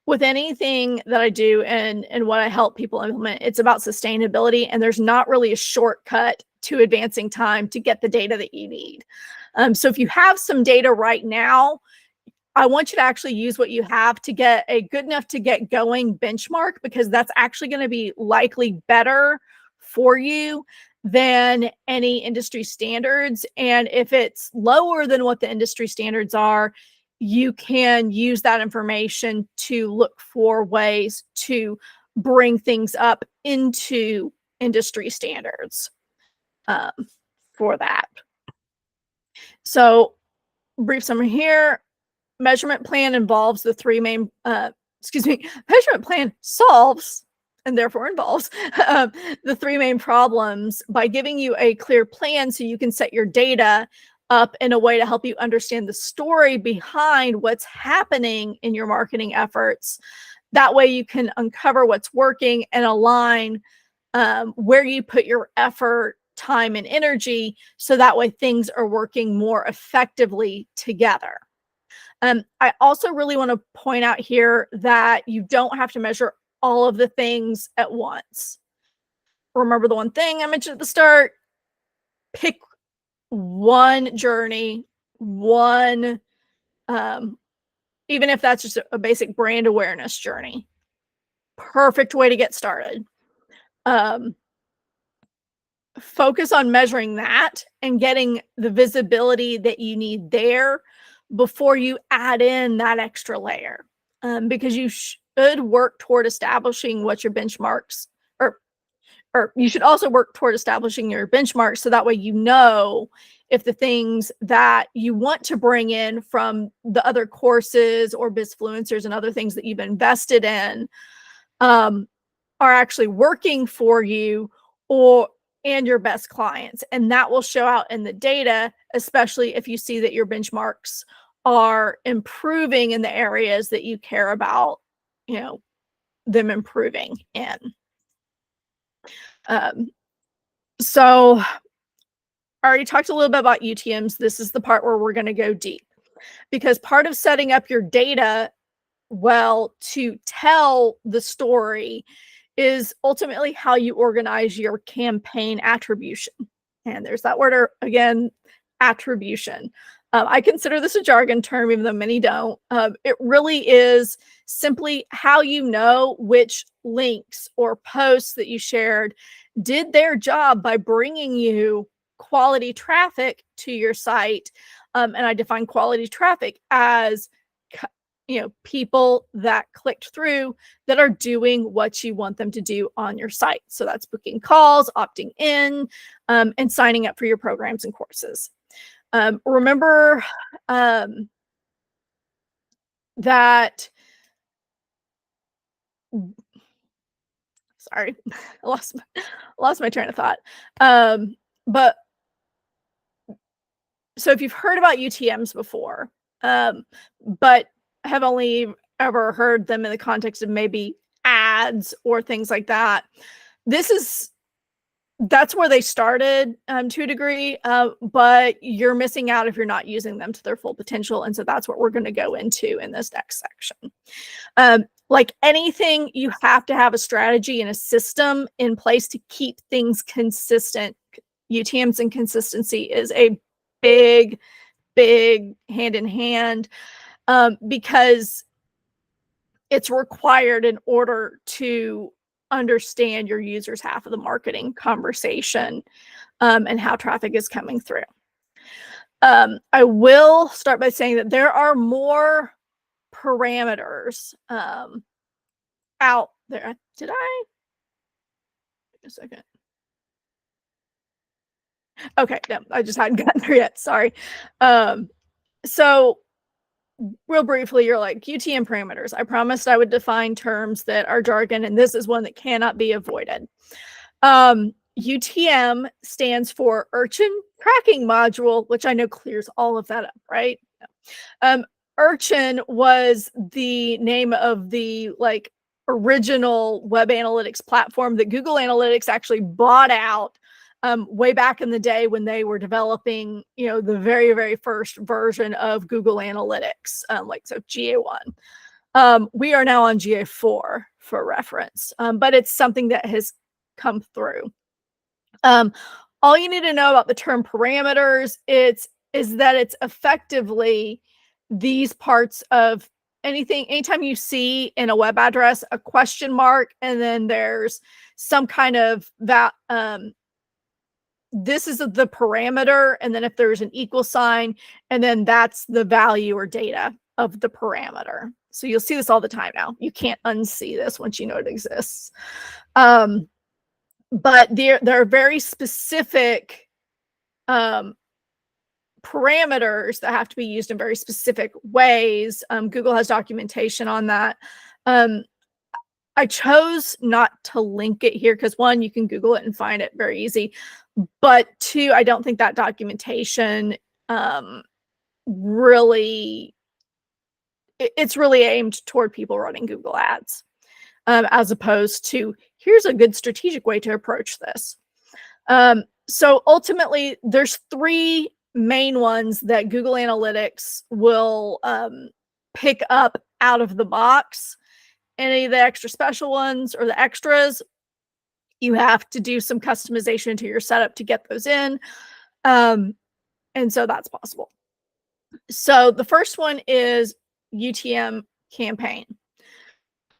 with anything that I do and what I help people implement, it's about sustainability, and there's not really a shortcut to advancing time to get the data that you need. So if you have some data right now, I want you to actually use what you have to get a good enough to get going benchmark, because that's actually going to be likely better for you than any industry standards. And if it's lower than what the industry standards are, you can use that information to look for ways to bring things up into industry standards for that. So, brief summary here. Measurement plan involves the three main, measurement plan solves and therefore involves the three main problems by giving you a clear plan so you can set your data up in a way to help you understand the story behind what's happening in your marketing efforts. That way you can uncover what's working and align where you put your effort, time, and energy, so that way things are working more effectively together. I also really want to point out here that you don't have to measure all of the things at once. Remember the one thing I mentioned at the start: pick one journey, even if that's just a basic brand awareness journey. Perfect way to get started. Focus on measuring that and getting the visibility that you need there before you add in that extra layer, because you should work toward establishing what your benchmarks are, or you should also work toward establishing your benchmarks, so that way if the things that you want to bring in from the other courses or Bizfluencers and other things that you've invested in um, are actually working for you, or and your best clients. And that will show out in the data, especially if you see that your benchmarks are improving in the areas that you care about, you know, them improving in. Um, so I already talked a little bit about UTMs. This is the part where we're going to go deep, because part of setting up your data well to tell the story is ultimately how you organize your campaign attribution. And there's that word again, attribution. I consider this a jargon term, even though many don't. It really is simply how you know which links or posts that you shared did their job by bringing you quality traffic to your site. And I define quality traffic as people that clicked through that are doing what you want them to do on your site. So that's booking calls, opting in, and signing up for your programs and courses. Remember that, sorry, I lost my train of thought. But so if you've heard about UTMs before, but have only ever heard them in the context of maybe ads or things like that, that's where they started to a degree, but you're missing out if you're not using them to their full potential. And so that's what we're going to go into in this next section. Like anything, you have to have a strategy and a system in place to keep things consistent. UTMs and consistency is a big hand in hand, because it's required in order to understand your user's half of the marketing conversation, and how traffic is coming through. I will start by saying that there are more parameters out there. Did I? Wait a second. Okay, no, I just hadn't gotten there yet. Sorry. So real briefly, you're like, UTM parameters. I promised I would define terms that are jargon, and this is one that cannot be avoided. UTM stands for Urchin Tracking Module, which I know clears all of that up, right? Urchin was the name of the original web analytics platform that Google Analytics actually bought out way back in the day when they were developing, the very first version of Google Analytics, so GA1. We are now on GA4 for reference, but it's something that has come through. All you need to know about the term parameters is that it's effectively these parts of anytime you see in a web address a question mark, and then there's some kind of that, this is the parameter, and then if there's an equal sign, and then that's the value or data of the parameter. So you'll see this all the time now. You can't unsee this once you know it exists. But there are very specific parameters that have to be used in very specific ways. Google has documentation on that. I chose not to link it here because, one, you can Google it and find it very easy. But two, I don't think that documentation really, it's really aimed toward people running Google Ads, as opposed to here's a good strategic way to approach this. So ultimately, there's three main ones that Google Analytics will pick up out of the box. Any of the extra special ones or the extras, you have to do some customization to your setup to get those in. And so that's possible. So the first one is UTM campaign.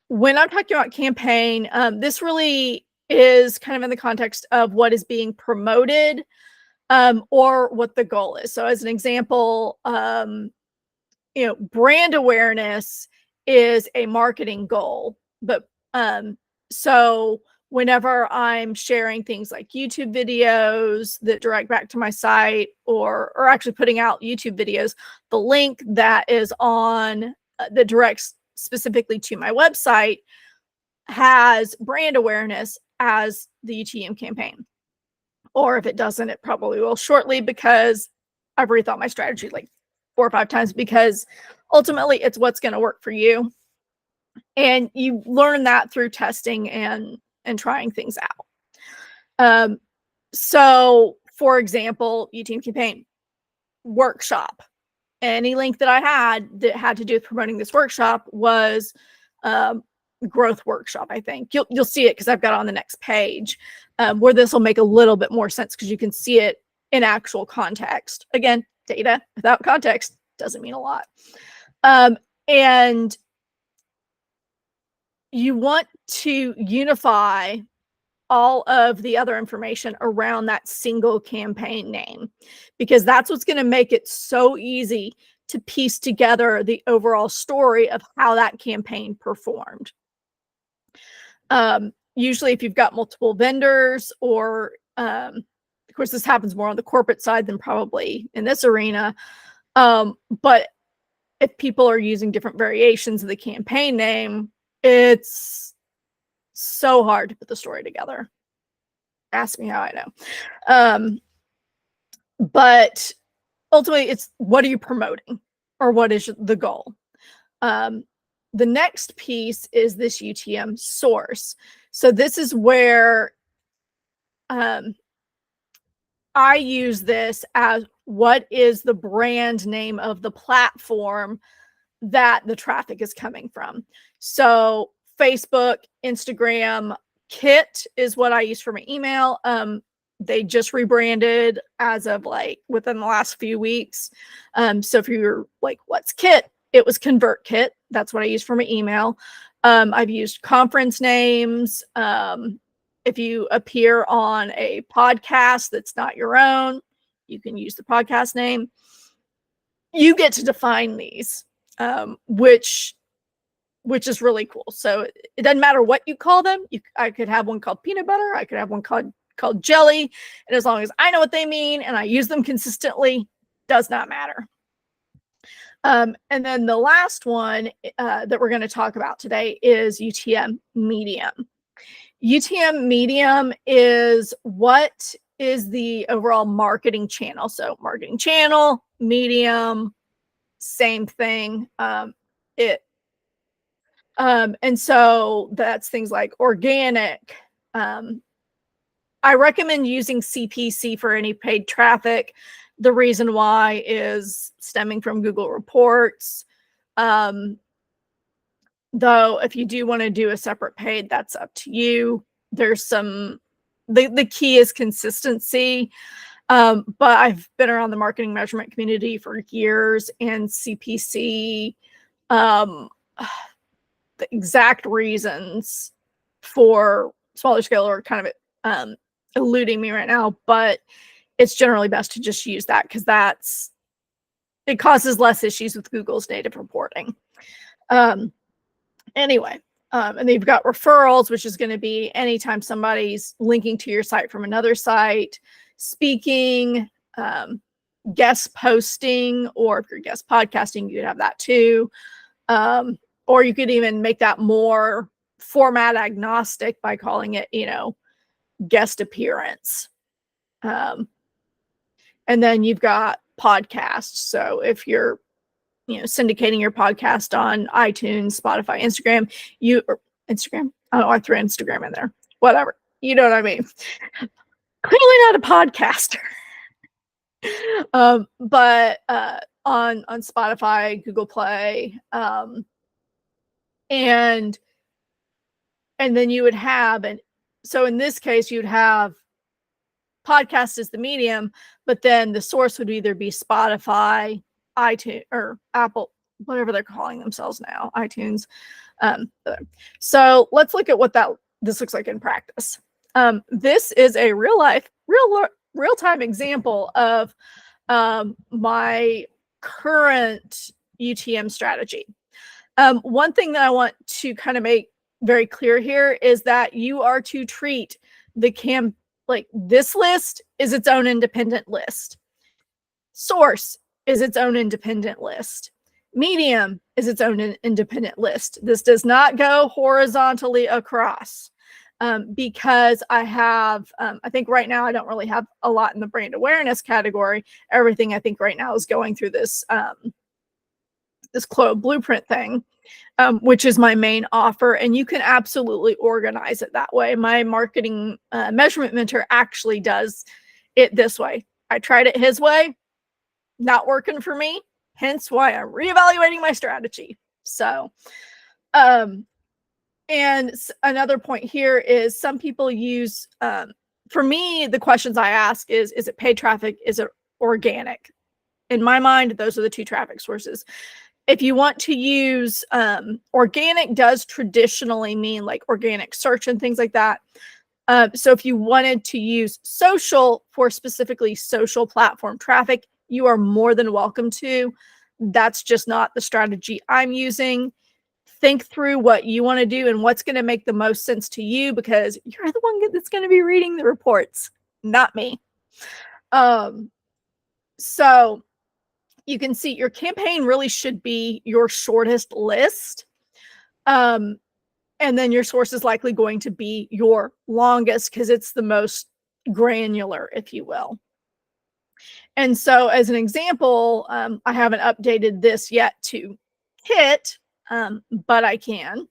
When I'm talking about campaign, this really is kind of in the context of what is being promoted, or what the goal is. So as an example, brand awareness is a marketing goal, but so whenever I'm sharing things like YouTube videos that direct back to my site, or actually putting out YouTube videos, the link that is on that directs specifically to my website has brand awareness as the UTM campaign. Or if it doesn't, it probably will shortly, because I've rethought my strategy like 4 or 5 times, because ultimately it's what's going to work for you. And you learn that through testing and trying things out. So for example, UTM campaign workshop. Any link that I had that had to do with promoting this workshop was growth workshop. I think you'll see it because I've got it on the next page, where this will make a little bit more sense because you can see it in actual context. Again, data without context doesn't mean a lot. And you want to unify all of the other information around that single campaign name, because that's what's going to make it so easy to piece together the overall story of how that campaign performed. Usually if you've got multiple vendors, or of course this happens more on the corporate side than probably in this arena, but if people are using different variations of the campaign name, it's so hard to put the story together. Ask me how I know. But ultimately it's, what are you promoting, or what is the goal? The next piece is this UTM source. So this is where I use this as, what is the brand name of the platform that the traffic is coming from? So Facebook, Instagram, Kit is what I use for my email. They just rebranded as of like within the last few weeks. So if you're like, what's Kit? It was ConvertKit. That's what I use for my email. I've used conference names. If you appear on a podcast that's not your own, you can use the podcast name. You get to define these, which is really cool. So it doesn't matter what you call them. I could have one called peanut butter. I could have one called jelly. And as long as I know what they mean and I use them consistently, does not matter. And then the last one that we're going to talk about today is UTM Medium. UTM Medium is what is the overall marketing channel. So marketing channel, medium, same thing. And so that's things like organic. I recommend using CPC for any paid traffic. The reason why is stemming from Google reports. Though if you do want to do a separate paid, that's up to you. There's some, the key is consistency. But I've been around the marketing measurement community for years, and CPC, the exact reasons for smaller scale are kind of eluding me right now, but it's generally best to just use that, because it causes less issues with Google's native reporting. Anyway, and then you've got referrals, which is going to be anytime somebody's linking to your site from another site, speaking, guest posting, or if you're guest podcasting, you could have that too. Or you could even make that more format agnostic by calling it, guest appearance. And then you've got podcasts. So if you're syndicating your podcast on iTunes, Spotify, Instagram, Instagram. I don't know why I threw Instagram in there. Whatever. You know what I mean? Clearly not a podcaster. But on Spotify, Google Play, and then you would have, and so in this case, you'd have podcast as the medium, but then the source would either be Spotify, iTunes, or Apple, whatever they're calling themselves now, iTunes. So let's look at what this looks like in practice. This is a real-time example of my current UTM strategy. One thing that I want to kind of make very clear here is that you are to treat the like this list is its own independent list. Source is its own independent list. Medium is its own independent list. This does not go horizontally across because I have, I think right now I don't really have a lot in the brand awareness category. Everything I think right now is going through this this Chloe Blueprint thing, which is my main offer. And you can absolutely organize it that way. My marketing measurement mentor actually does it this way. I tried it his way, not working for me, hence why I'm reevaluating my strategy. So, and another point here is some people use, for me, the questions I ask is it paid traffic? Is it organic? In my mind, those are the two traffic sources. If you want to use organic, does traditionally mean like organic search and things like that. So if you wanted to use social for specifically social platform traffic, you are more than welcome to. That's just not the strategy I'm using. Think through what you want to do and what's going to make the most sense to you, because you're the one that's going to be reading the reports, not me. So you can see your campaign really should be your shortest list. And then your source is likely going to be your longest because it's the most granular, if you will. And so as an example, I haven't updated this yet to hit, but I can.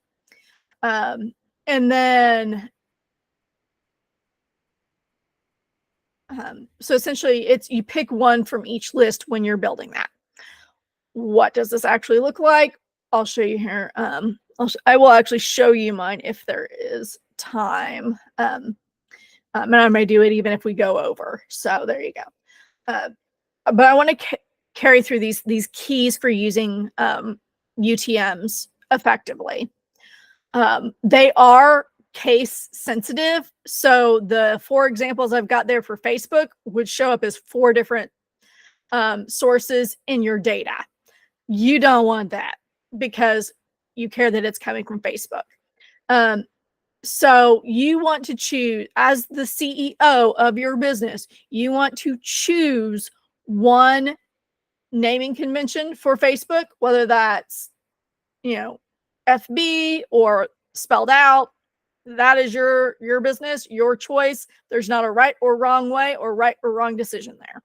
And then, so essentially it's, you pick one from each list when you're building that. What does this actually look like? I'll show you here. I will actually show you mine if there is time. And I may do it even if we go over. So there you go. But I want to carry through these keys for using UTMs effectively. They are case sensitive. So the 4 examples I've got there for Facebook would show up as 4 different sources in your data. You don't want that because you care that it's coming from Facebook. So you want to choose, as the CEO of your business, you want to choose one naming convention for Facebook, whether that's, FB or spelled out. That is your business, your choice. There's not a right or wrong way or right or wrong decision there.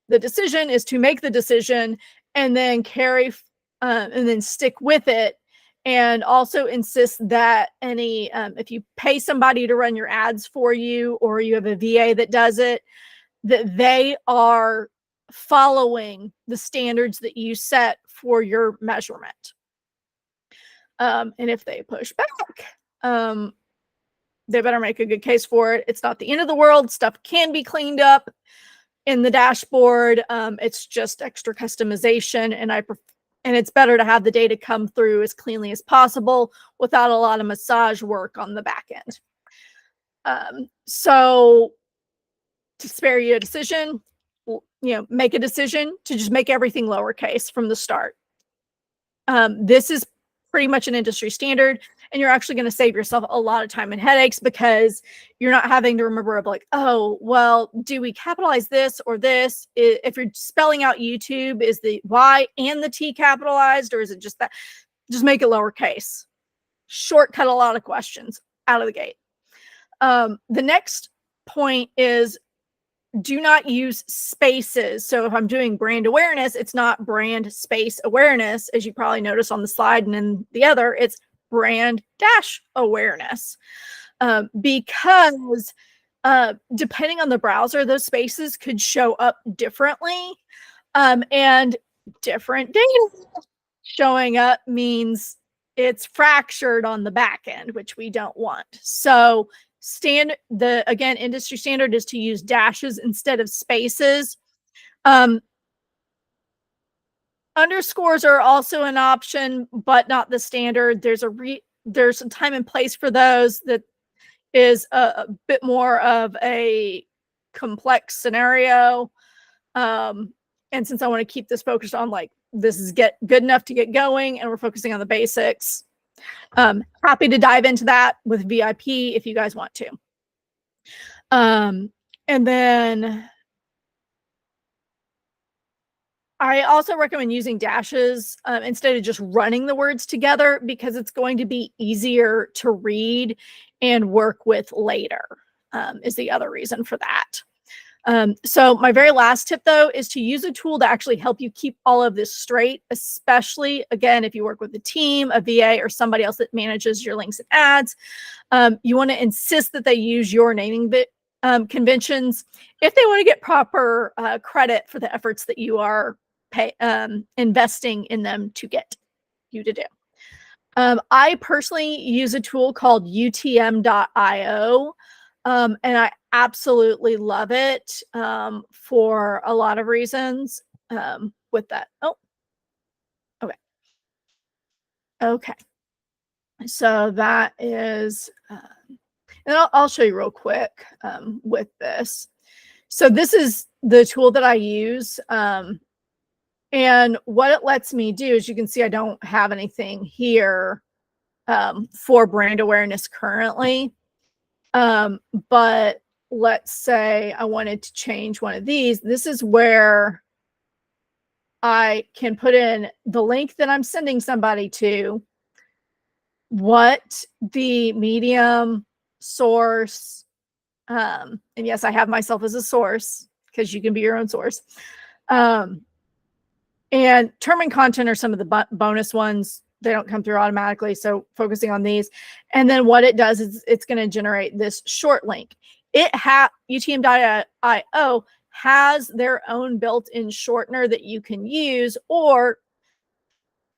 The decision is to make the decision and then carry and then stick with it. And also insist that any, if you pay somebody to run your ads for you, or you have a VA that does it, that they are following the standards that you set for your measurement. And if they push back, they better make a good case for it. It's not the end of the world. Stuff can be cleaned up in the dashboard. It's just extra customization, and it's better to have the data come through as cleanly as possible without a lot of massage work on the back end. So to spare you a decision, make a decision to just make everything lowercase from the start. This is pretty much an industry standard, and you're actually going to save yourself a lot of time and headaches because you're not having to remember of like, oh, well, do we capitalize this or this? If you're spelling out YouTube, is the Y and the T capitalized, or is it just that? Just make it lowercase. Shortcut a lot of questions out of the gate. The next point is, do not use spaces. So if I'm doing brand awareness, it's not brand space awareness, as you probably notice on the slide, and in the other, it's brand dash awareness. Because depending on the browser, those spaces could show up differently. And different data showing up means it's fractured on the back end, which we don't want. So again, industry standard is to use dashes instead of spaces. Underscores are also an option, but not the standard. There's a time and place for those that is a bit more of a complex scenario. And since I want to keep this focused on like, this is good enough to get going, and we're focusing on the basics, happy to dive into that with VIP if you guys want to. And then I also recommend using dashes instead of just running the words together, because it's going to be easier to read and work with later, is the other reason for that. So my very last tip, though, is to use a tool to actually help you keep all of this straight, especially, again, if you work with a team, a VA, or somebody else that manages your links and ads. You want to insist that they use your naming conventions if they want to get proper credit for the efforts that you are investing in them to get you to do. I personally use a tool called UTM.io, and I absolutely love it for a lot of reasons with that. Oh, okay. Okay. So that is, and I'll show you real quick with this. So this is the tool that I use. And what it lets me do is, you can see I don't have anything here for brand awareness currently. But let's say I wanted to change one of these. This is where I can put in the link that I'm sending somebody to, what the medium source, and yes, I have myself as a source, because you can be your own source. And term and content are some of the bonus ones. They don't come through automatically, so focusing on these. And then what it does is it's going to generate this short link. UTM.io has their own built-in shortener that you can use, or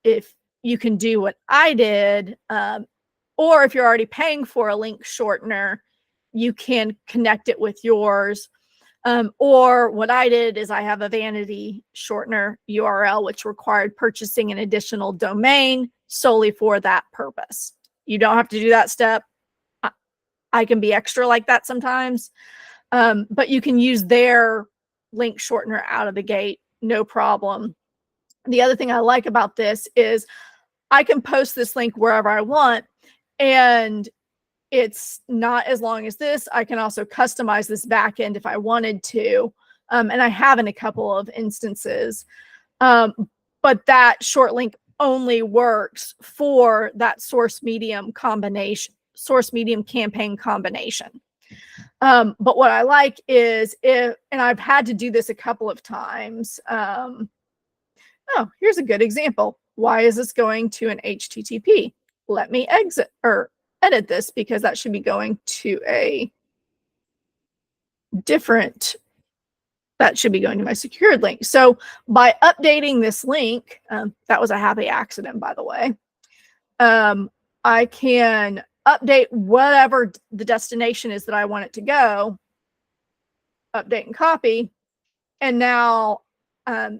if you can do what I did, or if you're already paying for a link shortener, you can connect it with yours. Or what I did is I have a vanity shortener URL, which required purchasing an additional domain solely for that purpose. You don't have to do that step. I can be extra like that sometimes, but you can use their link shortener out of the gate, no problem. The other thing I like about this is I can post this link wherever I want, and it's not as long as this. I can also customize this backend if I wanted to. And I have in a couple of instances. But that short link only works for that source medium campaign combination. But what I like is and I've had to do this a couple of times. Oh, here's a good example. Why is this going to an HTTP? Let me edit this, because that should be going to a different, that should be going to my secured link. So by updating this link, that was a happy accident, by the way, I can update whatever the destination is that I want it to go, update and copy. And now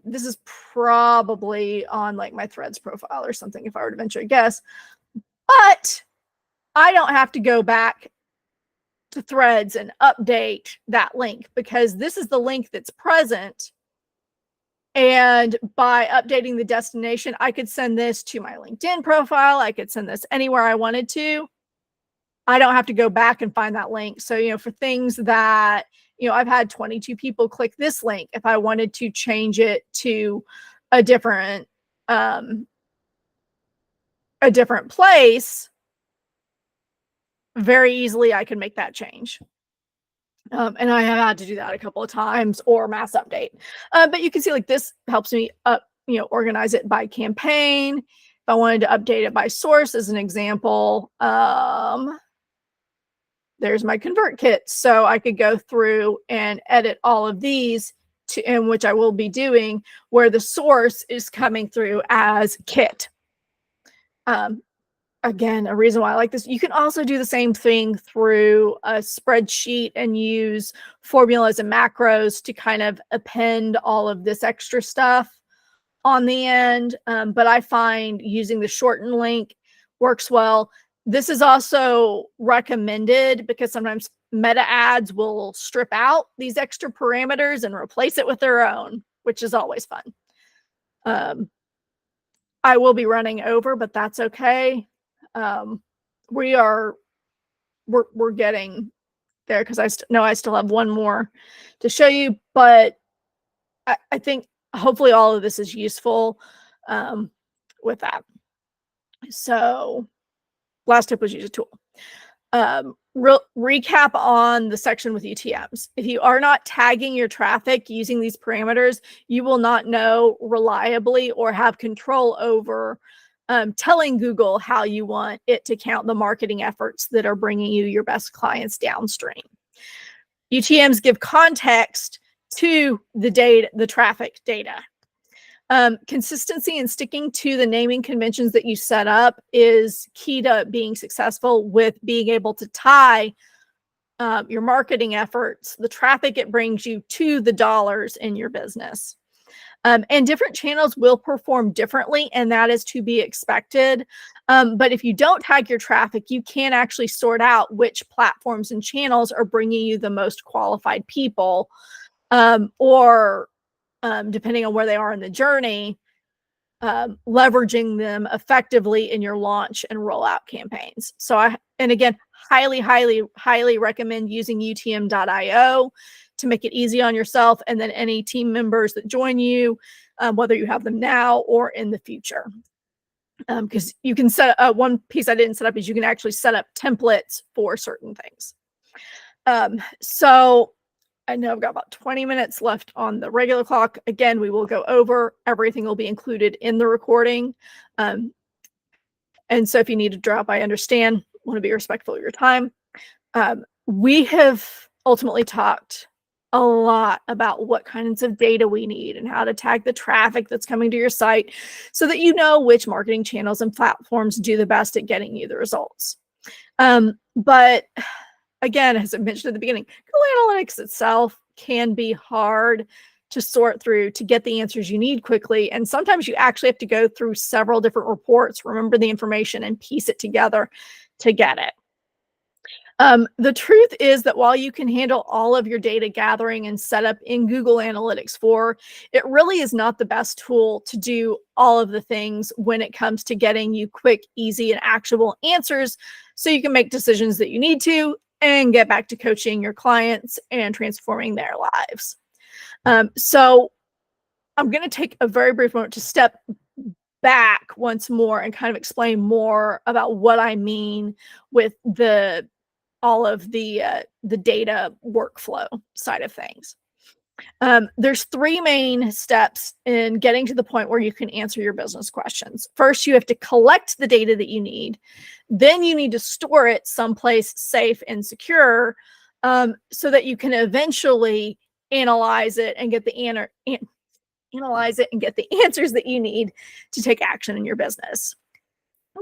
this is probably on like my Threads profile or something, if I were to venture a guess, but I don't have to go back to Threads and update that link, because this is the link that's present. And by updating the destination, I could send this to my LinkedIn profile. I could send this anywhere I wanted to. I don't have to go back and find that link. So, for things that, I've had 22 people click this link. If I wanted to change it to a different place, very easily I can make that change. And I have had to do that a couple of times, or mass update. But you can see, like, this helps me organize it by campaign. If I wanted to update it by source, as an example, there's my ConvertKit. So I could go through and edit all of these, in which I will be doing, where the source is coming through as kit. Again, a reason why I like this. You can also do the same thing through a spreadsheet and use formulas and macros to kind of append all of this extra stuff on the end. But I find using the shortened link works well. This is also recommended because sometimes meta ads will strip out these extra parameters and replace it with their own, which is always fun. I will be running over, but that's okay. We're getting there, because I know I still have one more to show you, but I think hopefully all of this is useful with that. So last tip was use a tool. Recap on the section with UTMs. If you are not tagging your traffic using these parameters, you will not know reliably or have control over telling Google how you want it to count the marketing efforts that are bringing you your best clients downstream. UTMs give context to the data, the traffic data. Consistency and sticking to the naming conventions that you set up is key to being successful with being able to tie your marketing efforts, the traffic it brings you, to the dollars in your business. And different channels will perform differently, and that is to be expected. But if you don't tag your traffic, you can actually sort out which platforms and channels are bringing you the most qualified people, or depending on where they are in the journey, leveraging them effectively in your launch and rollout campaigns. So and again, highly recommend using UTM.io to make it easy on yourself and then any team members that join you, whether you have them now or in the future. Because you can set one piece I didn't set up is you can actually set up templates for certain things. So I know I've got about 20 minutes left on the regular clock. Again, we will go over. Everything will be included in the recording. And so if you need to drop, I understand. Want to be respectful of your time. We have ultimately talked a lot about what kinds of data we need and how to tag the traffic that's coming to your site so that you know which marketing channels and platforms do the best at getting you the results. But again, as I mentioned at the beginning, Google Analytics itself can be hard to sort through to get the answers you need quickly. And sometimes you actually have to go through several different reports, remember the information, and piece it together to get it. The truth is that while you can handle all of your data gathering and setup in Google Analytics 4, it really is not the best tool to do all of the things when it comes to getting you quick, easy, and actionable answers so you can make decisions that you need to and get back to coaching your clients and transforming their lives. So I'm going to take a very brief moment to step back once more and kind of explain more about what I mean with all of the data workflow side of things. There's three main steps in getting to the point where you can answer your business questions. First, you have to collect the data that you need. Then you need to store it someplace safe and secure, so that you can eventually analyze it and get the answers that you need to take action in your business.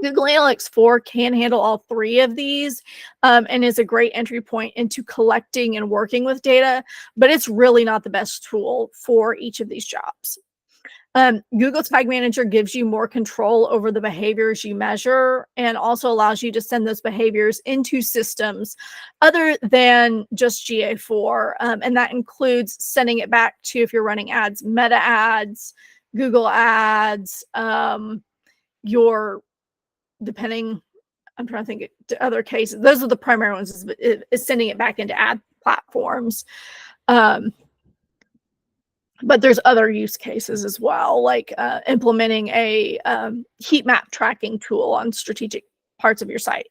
Google Analytics 4 can handle all three of these, and is a great entry point into collecting and working with data, but it's really not the best tool for each of these jobs. Google Tag Manager gives you more control over the behaviors you measure and also allows you to send those behaviors into systems other than just GA4. And that includes sending it back to, if you're running ads, Meta Ads, Google Ads, depending, I'm trying to think to other cases. Those are the primary ones, is sending it back into ad platforms. But there's other use cases as well, like implementing a heat map tracking tool on strategic parts of your site.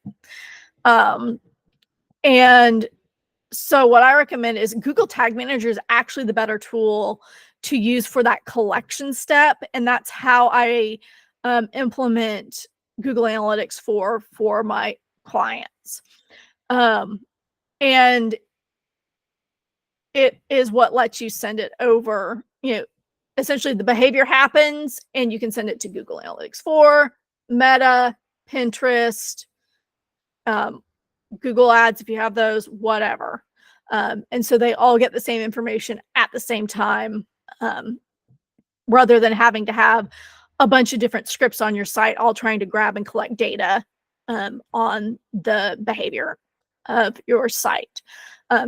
And so what I recommend is Google Tag Manager is actually the better tool to use for that collection step. And that's how I implement Google Analytics for my clients. And it is what lets you send it over. Essentially the behavior happens and you can send it to Google Analytics 4, Meta, Pinterest, Google Ads, if you have those, whatever. And so they all get the same information at the same time, rather than having to have a bunch of different scripts on your site all trying to grab and collect data on the behavior of your site.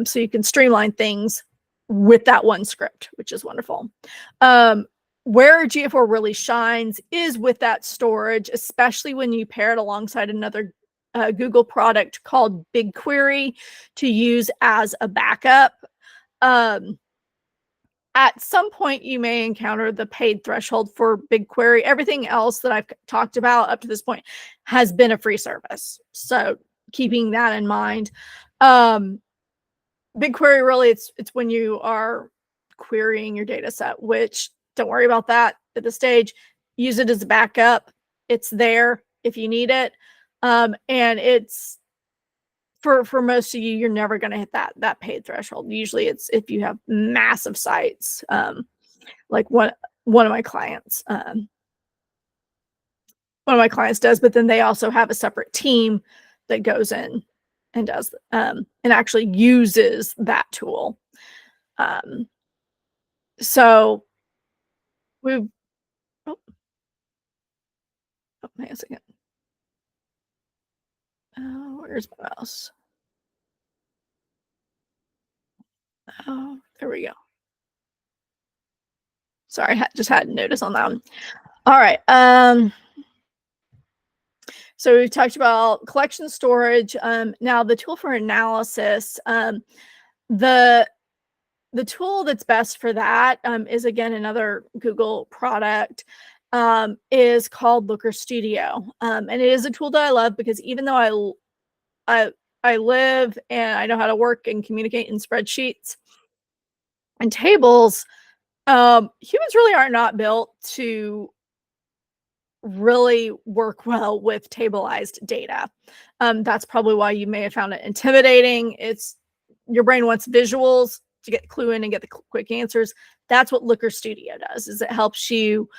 So you can streamline things with that one script, which is wonderful. Where GA4 really shines is with that storage, especially when you pair it alongside another Google product called BigQuery to use as a backup. At some point, you may encounter the paid threshold for BigQuery. Everything else that I've talked about up to this point has been a free service. So keeping that in mind. BigQuery, really, it's when you are querying your data set, which don't worry about that at this stage. Use it as a backup. It's there if you need it. And it's for most of you, you're never going to hit that paid threshold. Usually it's if you have massive sites, like one of my clients, does, but then they also have a separate team that goes in and does and actually uses that tool. So we've oh, hang on a second. Where's my mouse? Oh, there we go. Sorry, just had a notice on that one. All right. So we've talked about collection storage. Now the tool for analysis, the tool that's best for that is, again, another Google product, is called Looker Studio. And it is a tool that I love because even though I live and I know how to work and communicate in spreadsheets and tables, humans really are not built to really work well with tableized data. That's probably why you may have found it intimidating. It's your brain wants visuals to get clue in and get the quick answers. That's what Looker Studio does, is it helps you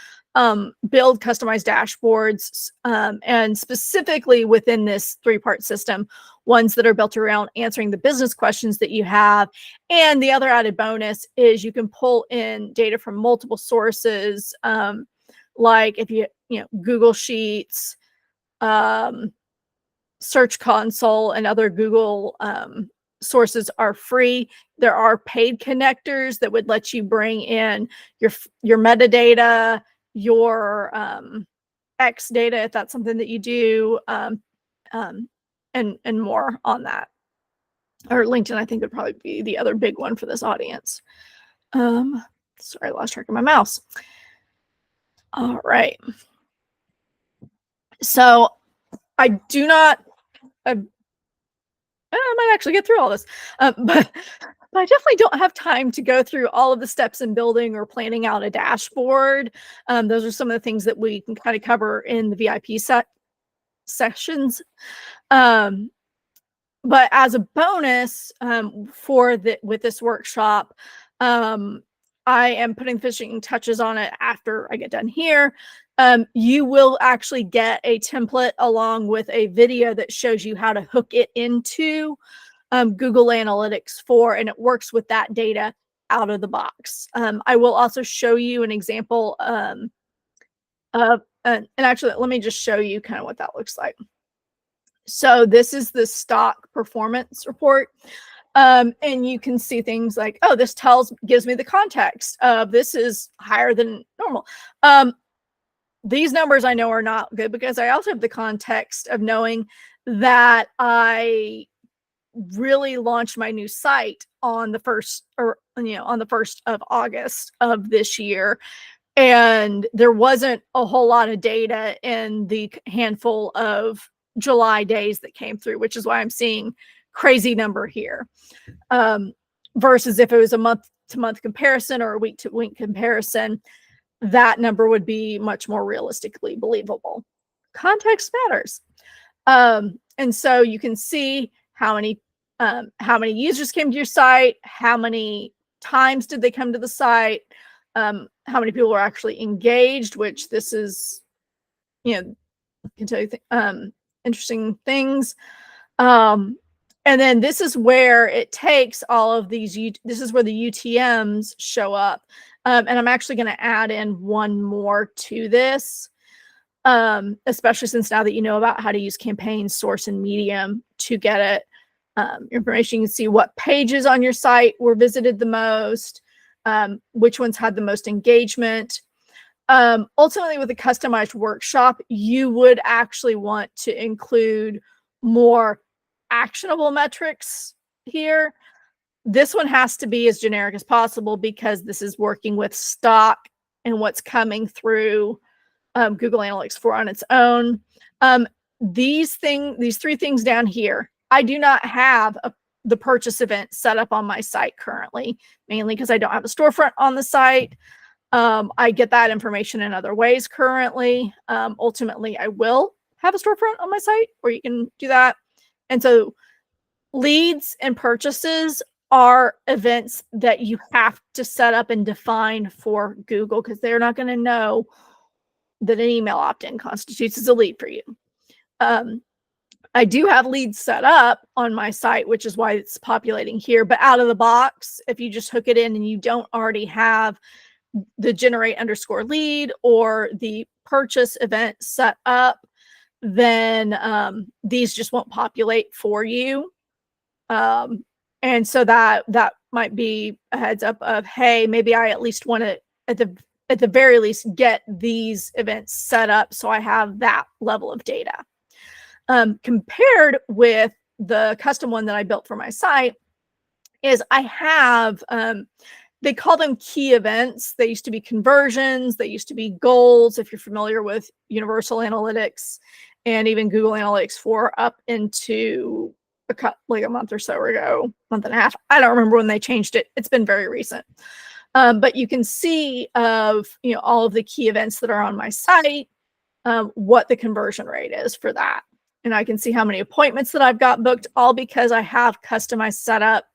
build customized dashboards, and specifically within this 3-part system, ones that are built around answering the business questions that you have. And the other added bonus is you can pull in data from multiple sources, like if you Google Sheets, Search Console, and other Google sources are free. There are paid connectors that would let you bring in your metadata, your X data, if that's something that you do, and more on that. Or LinkedIn, I think, would probably be the other big one for this audience. Sorry, I lost track of my mouse. All right. So I do not, I might actually get through all this, but I definitely don't have time to go through all of the steps in building or planning out a dashboard. Those are some of the things that we can kind of cover in the VIP sessions. But as a bonus, with this workshop, I am putting finishing touches on it after I get done here. You will actually get a template along with a video that shows you how to hook it into Google Analytics 4, and it works with that data out of the box. I will also show you an example of, and actually, let me just show you kind of what that looks like. So this is the stock performance report. And you can see things like, oh, this gives me the context of this is higher than normal. These numbers I know are not good because I also have the context of knowing that I really launched my new site on the 1st of August of this year. And there wasn't a whole lot of data in the handful of July days that came through, which is why I'm seeing crazy number here. Versus if it was a month-to-month comparison or a week-to-week comparison, that number would be much more realistically believable. Context matters. And so you can see how many users came to your site, how many times did they come to the site, how many people were actually engaged, which this is, can tell you interesting things. And then this is where it takes all of these, this is where the UTMs show up. And I'm actually going to add in one more to this, especially since now that you know about how to use Campaign, Source, and Medium to get it information. You can see what pages on your site were visited the most, which ones had the most engagement. Ultimately, with a customized workshop, you would actually want to include more actionable metrics here. This one has to be as generic as possible because this is working with stock and what's coming through Google Analytics 4 on its own. These three things down here, I do not have the purchase event set up on my site currently, mainly because I don't have a storefront on the site. I get that information in other ways currently. Ultimately, I will have a storefront on my site where you can do that. And so leads and purchases are events that you have to set up and define for Google because they're not going to know that an email opt-in constitutes as a lead for you. I do have leads set up on my site, which is why it's populating here. But out of the box, if you just hook it in and you don't already have the generate_lead or the purchase event set up, then these just won't populate for you. And so that might be a heads up of, hey, maybe I at least want to, at the very least, get these events set up so I have that level of data. Compared with the custom one that I built for my site is I have, they call them key events. They used to be conversions. They used to be goals. If you're familiar with Universal Analytics and even Google Analytics 4 up into like a month or so ago, month and a half. I don't remember when they changed it. It's been very recent. But you can see of, all of the key events that are on my site, what the conversion rate is for that. And I can see how many appointments that I've got booked, all because I have customized setup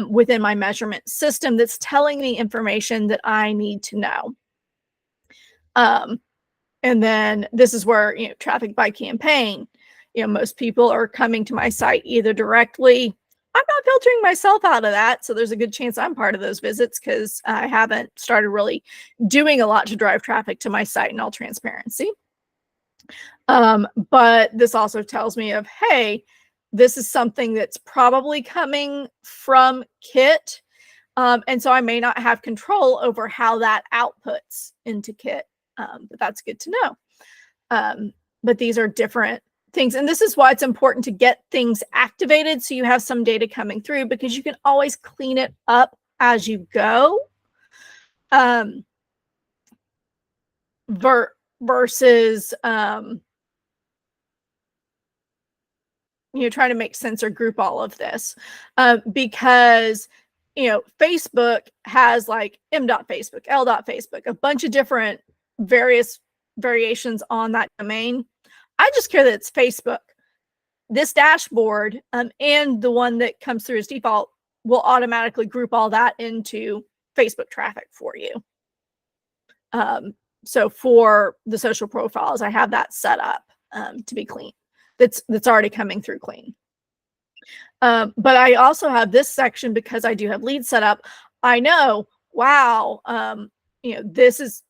within my measurement system that's telling me information that I need to know. And then this is where, traffic by campaign, most people are coming to my site either directly. I'm not filtering myself out of that. So there's a good chance I'm part of those visits because I haven't started really doing a lot to drive traffic to my site in all transparency. But this also tells me of, hey, this is something that's probably coming from Kit. And so I may not have control over how that outputs into Kit. But that's good to know. But these are different things. And this is why it's important to get things activated so you have some data coming through, because you can always clean it up as you go. Versus trying to make sense or group all of this, because Facebook has like m.facebook, l.facebook, a bunch of different various variations on that domain. I just care that it's Facebook. This dashboard and the one that comes through as default will automatically group all that into Facebook traffic for you. So for the social profiles, I have that set up to be clean. That's already coming through clean. But I also have this section because I do have leads set up. I know, wow, this is,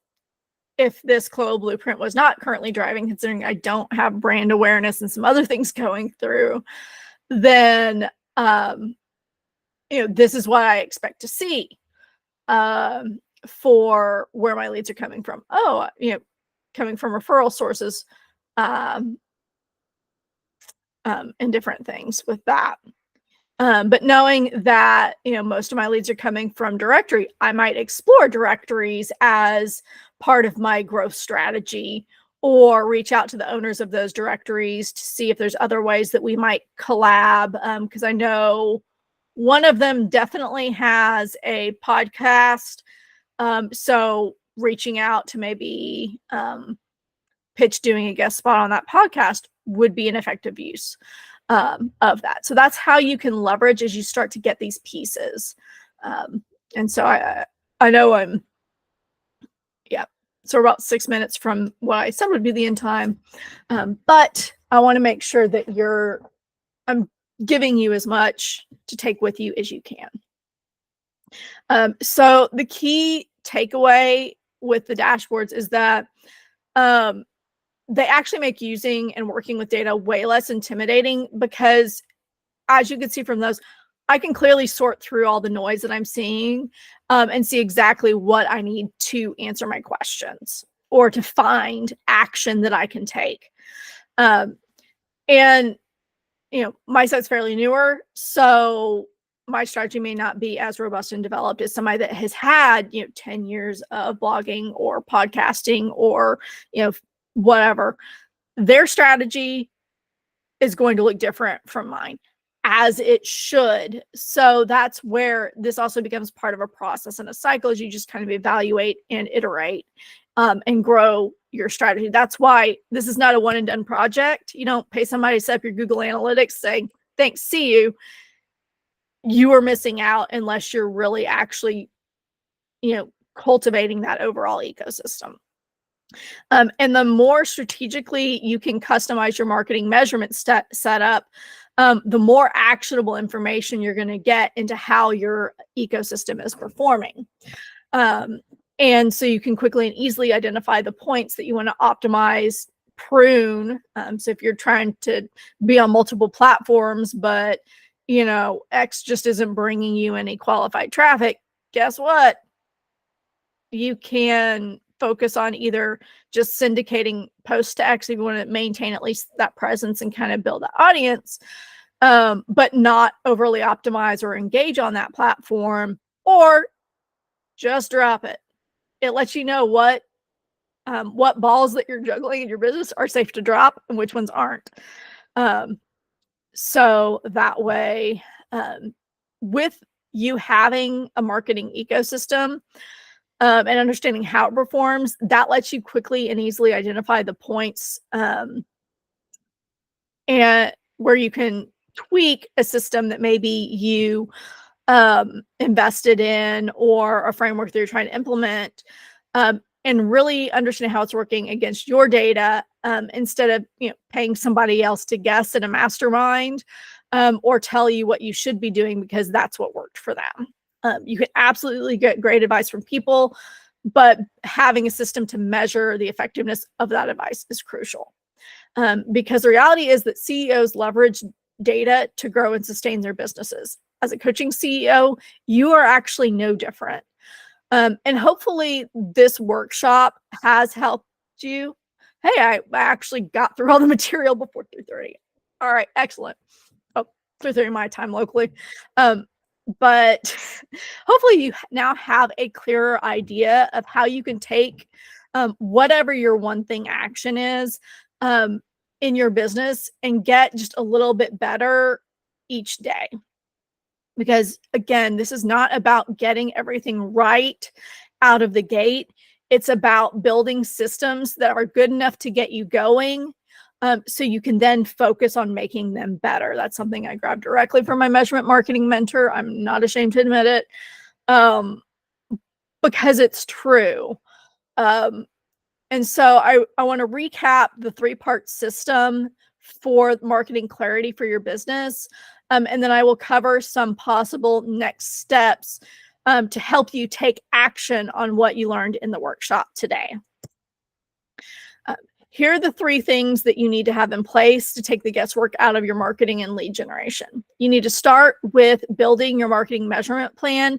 if this Chloe blueprint was not currently driving, considering I don't have brand awareness and some other things going through, then, this is what I expect to see for where my leads are coming from. Oh, coming from referral sources and different things with that. But knowing that, most of my leads are coming from directory, I might explore directories as part of my growth strategy, or reach out to the owners of those directories to see if there's other ways that we might collab. Because I know one of them definitely has a podcast. So reaching out to maybe pitch doing a guest spot on that podcast would be an effective use of that. So that's how you can leverage as you start to get these pieces. And so I know so we're about 6 minutes from what I said would be the end time. But I want to make sure that I'm giving you as much to take with you as you can. So the key takeaway with the dashboards is that they actually make using and working with data way less intimidating, because as you can see from those, I can clearly sort through all the noise that I'm seeing and see exactly what I need to answer my questions or to find action that I can take. And, my site's fairly newer, so my strategy may not be as robust and developed as somebody that has had, 10 years of blogging or podcasting or, whatever. Their strategy is going to look different from mine, as it should. So that's where this also becomes part of a process and a cycle, as you just kind of evaluate and iterate, and grow your strategy. That's why this is not a one and done project. You don't pay somebody to set up your Google Analytics saying, thanks, see you. You are missing out unless you're really actually, cultivating that overall ecosystem. And the more strategically you can customize your marketing measurement setup, the more actionable information you're going to get into how your ecosystem is performing. And so you can quickly and easily identify the points that you want to optimize, prune. So if you're trying to be on multiple platforms, but X just isn't bringing you any qualified traffic, guess what? You can focus on either just syndicating posts to X if you want to maintain at least that presence and kind of build that audience, but not overly optimize or engage on that platform, or just drop it. It lets you know what balls that you're juggling in your business are safe to drop and which ones aren't. So that way, with you having a marketing ecosystem, and understanding how it performs, that lets you quickly and easily identify the points, and where you can tweak a system that maybe you invested in, or a framework that you're trying to implement, and really understand how it's working against your data, instead of paying somebody else to guess in a mastermind, or tell you what you should be doing because that's what worked for them. You can absolutely get great advice from people, but having a system to measure the effectiveness of that advice is crucial. Because the reality is that CEOs leverage data to grow and sustain their businesses. As a coaching CEO, you are actually no different. And hopefully this workshop has helped you. Hey, I actually got through all the material before 3:30. All right, excellent. Oh, 3:30 my time locally. But hopefully you now have a clearer idea of how you can take, whatever your one thing action is, in your business, and get just a little bit better each day. Because again, this is not about getting everything right out of the gate. It's about building systems that are good enough to get you going, so you can then focus on making them better. That's something I grabbed directly from my measurement marketing mentor. I'm not ashamed to admit it, because it's true. And so I want to recap the 3-part system for marketing clarity for your business. And then I will cover some possible next steps, to help you take action on what you learned in the workshop today. Here are the 3 things that you need to have in place to take the guesswork out of your marketing and lead generation. You need to start with building your marketing measurement plan.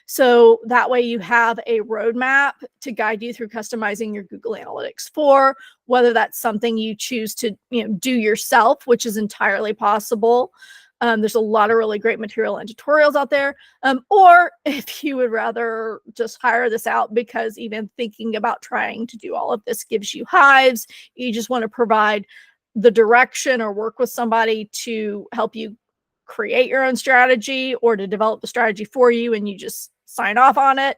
So that way you have a roadmap to guide you through customizing your Google Analytics 4, whether that's something you choose to do yourself, which is entirely possible. There's a lot of really great material and tutorials out there. Or if you would rather just hire this out because even thinking about trying to do all of this gives you hives, you just want to provide the direction or work with somebody to help you create your own strategy, or to develop the strategy for you and you just sign off on it,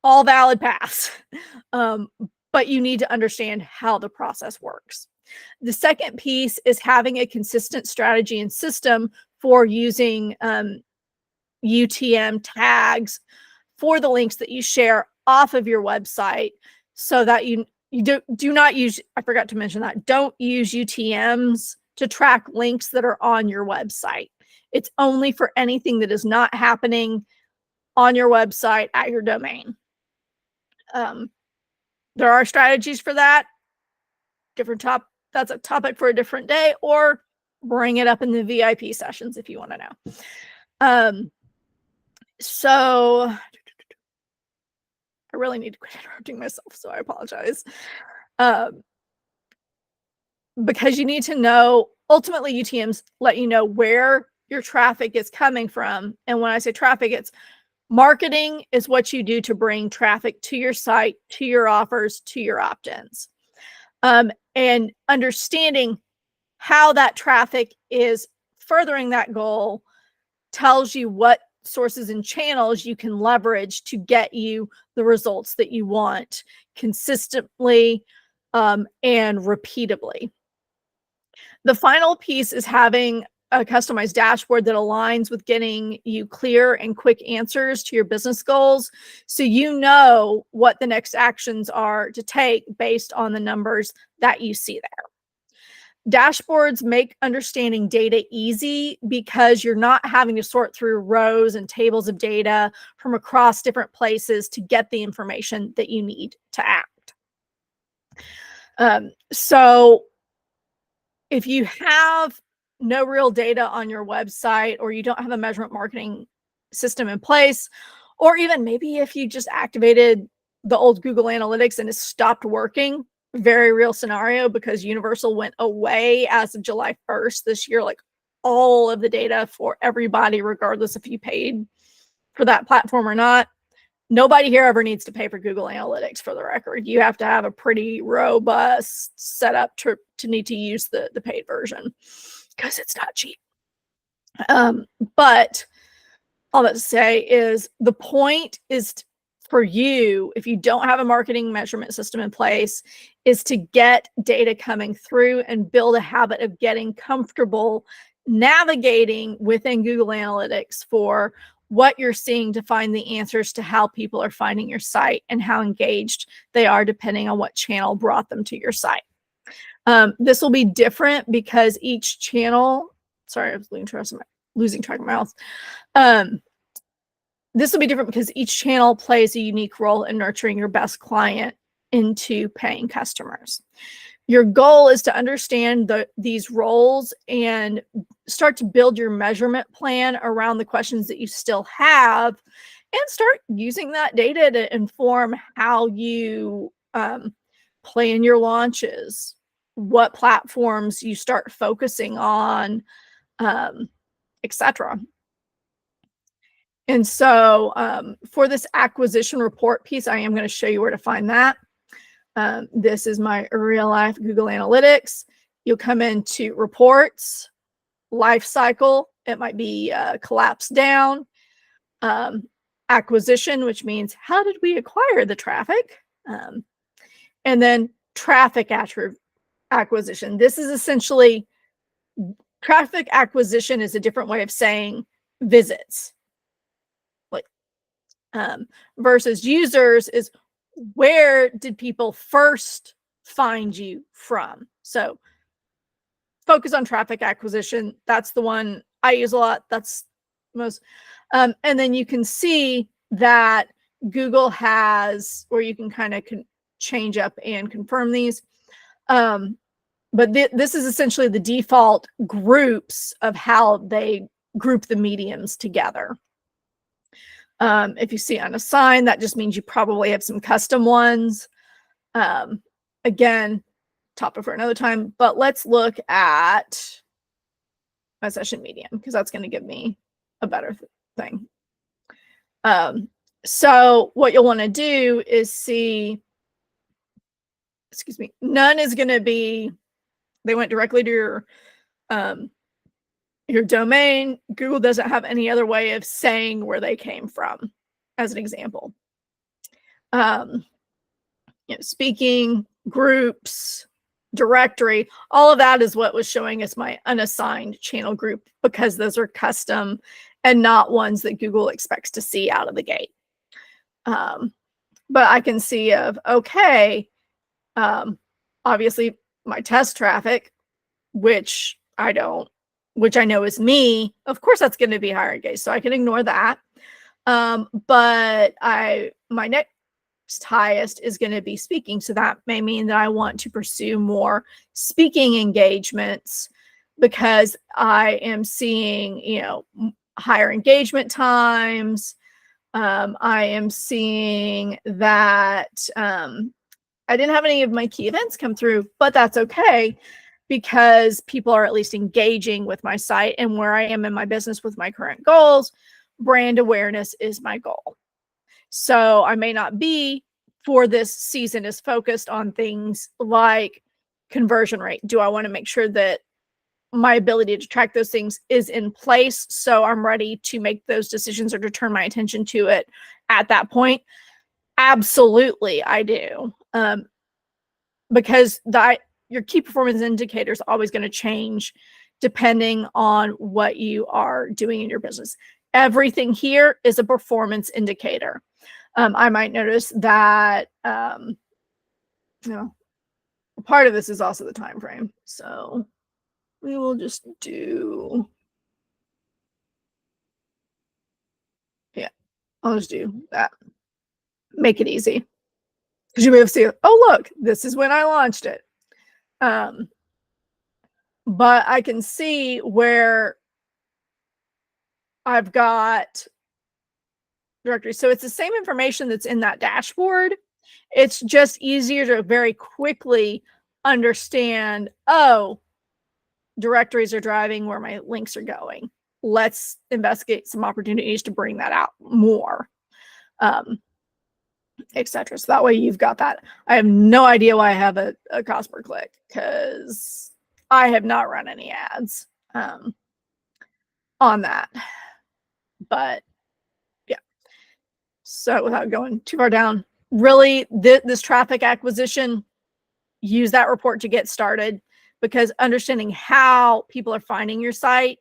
all valid paths. But you need to understand how the process works. The second piece is having a consistent strategy and system for using UTM tags for the links that you share off of your website, so that you do not use, I forgot to mention that, don't use UTMs to track links that are on your website. It's only for anything that is not happening on your website at your domain. There are strategies for that. That's a topic for a different day, or bring it up in the VIP sessions if you want to know. So I really need to quit interrupting myself, so I apologize. Because you need to know, ultimately UTMs let you know where your traffic is coming from. And when I say traffic, it's marketing is what you do to bring traffic to your site, to your offers, to your opt-ins. And understanding how that traffic is furthering that goal tells you what sources and channels you can leverage to get you the results that you want consistently and repeatably. The final piece is having a customized dashboard that aligns with getting you clear and quick answers to your business goals, so you know what the next actions are to take based on the numbers that you see there. Dashboards make understanding data easy because you're not having to sort through rows and tables of data from across different places to get the information that you need to act. So if you have no real data on your website, or you don't have a measurement marketing system in place, or even maybe if you just activated the old Google Analytics and it stopped working, very real scenario, because Universal went away as of July 1st this year, like all of the data for everybody, regardless if you paid for that platform or not. Nobody here ever needs to pay for Google Analytics, for the record. You have to have a pretty robust setup to need to use the paid version, because it's not cheap. But all that to say is the point is for you, if you don't have a marketing measurement system in place, is to get data coming through and build a habit of getting comfortable navigating within Google Analytics for what you're seeing to find the answers to how people are finding your site and how engaged they are depending on what channel brought them to your site. This will be different because each channel, sorry, I was losing track of my mouth. This will be different because each channel plays a unique role in nurturing your best client into paying customers. Your goal is to understand these roles and start to build your measurement plan around the questions that you still have, and start using that data to inform how you plan your launches, what platforms you start focusing on, etc. And so for this acquisition report piece, I am going to show you where to find that. This is my real life Google Analytics. You'll come into reports, life cycle. It might be collapsed down. Acquisition, which means how did we acquire the traffic? And then traffic acquisition. This is essentially, traffic acquisition is a different way of saying visits. Versus users is, where did people first find you from? So focus on traffic acquisition. That's the one I use a lot. That's most. And then you can see that Google has, where you can kind of change up and confirm these. But this is essentially the default groups of how they group the mediums together. If you see unassigned, that just means you probably have some custom ones. Again, topic for another time, but let's look at my session medium, because that's going to give me a better thing. So what you'll want to do is see, excuse me, none is going to be, they went directly to your domain. Google doesn't have any other way of saying where they came from, as an example. Speaking, groups, directory, all of that is what was showing us my unassigned channel group, because those are custom and not ones that Google expects to see out of the gate. But I can see of, okay, obviously my test traffic, which I know is me, of course that's going to be higher engaged, so I can ignore that. But my next highest is going to be speaking, so that may mean that I want to pursue more speaking engagements, because I am seeing, higher engagement times. I am seeing that I didn't have any of my key events come through, but that's okay. because people are at least engaging with my site and where I am in my business with my current goals. Brand awareness is my goal. So I may not be, for this season, is focused on things like conversion rate. Do I want to make sure that my ability to track those things is in place so I'm ready to make those decisions or to turn my attention to it at that point? Absolutely, I do. Because your key performance indicator is always going to change depending on what you are doing in your business. Everything here is a performance indicator. I might notice that part of this is also the time frame. So we will just do, I'll just do that. Make it easy. Because you'll be able to see, oh, look, this is when I launched it. But I can see where I've got directories. So it's the same information that's in that dashboard. It's just easier to very quickly understand, oh, directories are driving where my links are going. Let's investigate some opportunities to bring that out more, etc. So that way you've got that. I have no idea why I have a cost per click, because I have not run any ads on that. But yeah, so without going too far down, really this traffic acquisition, use that report to get started, because understanding how people are finding your site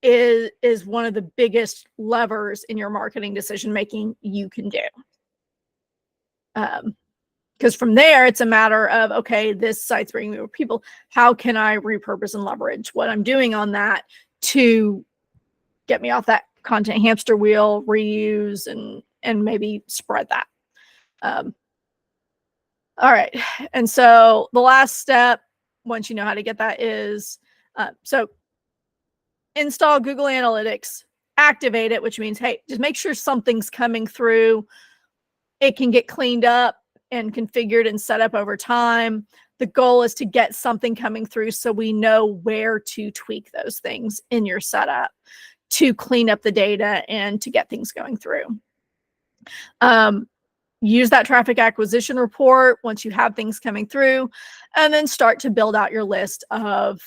is one of the biggest levers in your marketing decision making you can do. Because from there, it's a matter of, okay, this site's bringing me more people. How can I repurpose and leverage what I'm doing on that to get me off that content hamster wheel, reuse, and maybe spread that. All right. And so the last step, once you know how to get that, is so install Google Analytics, activate it, which means, hey, just make sure something's coming through. It can get cleaned up and configured and set up over time. The goal is to get something coming through so we know where to tweak those things in your setup to clean up the data and to get things going through. Use that traffic acquisition report once you have things coming through, and then start to build out your list of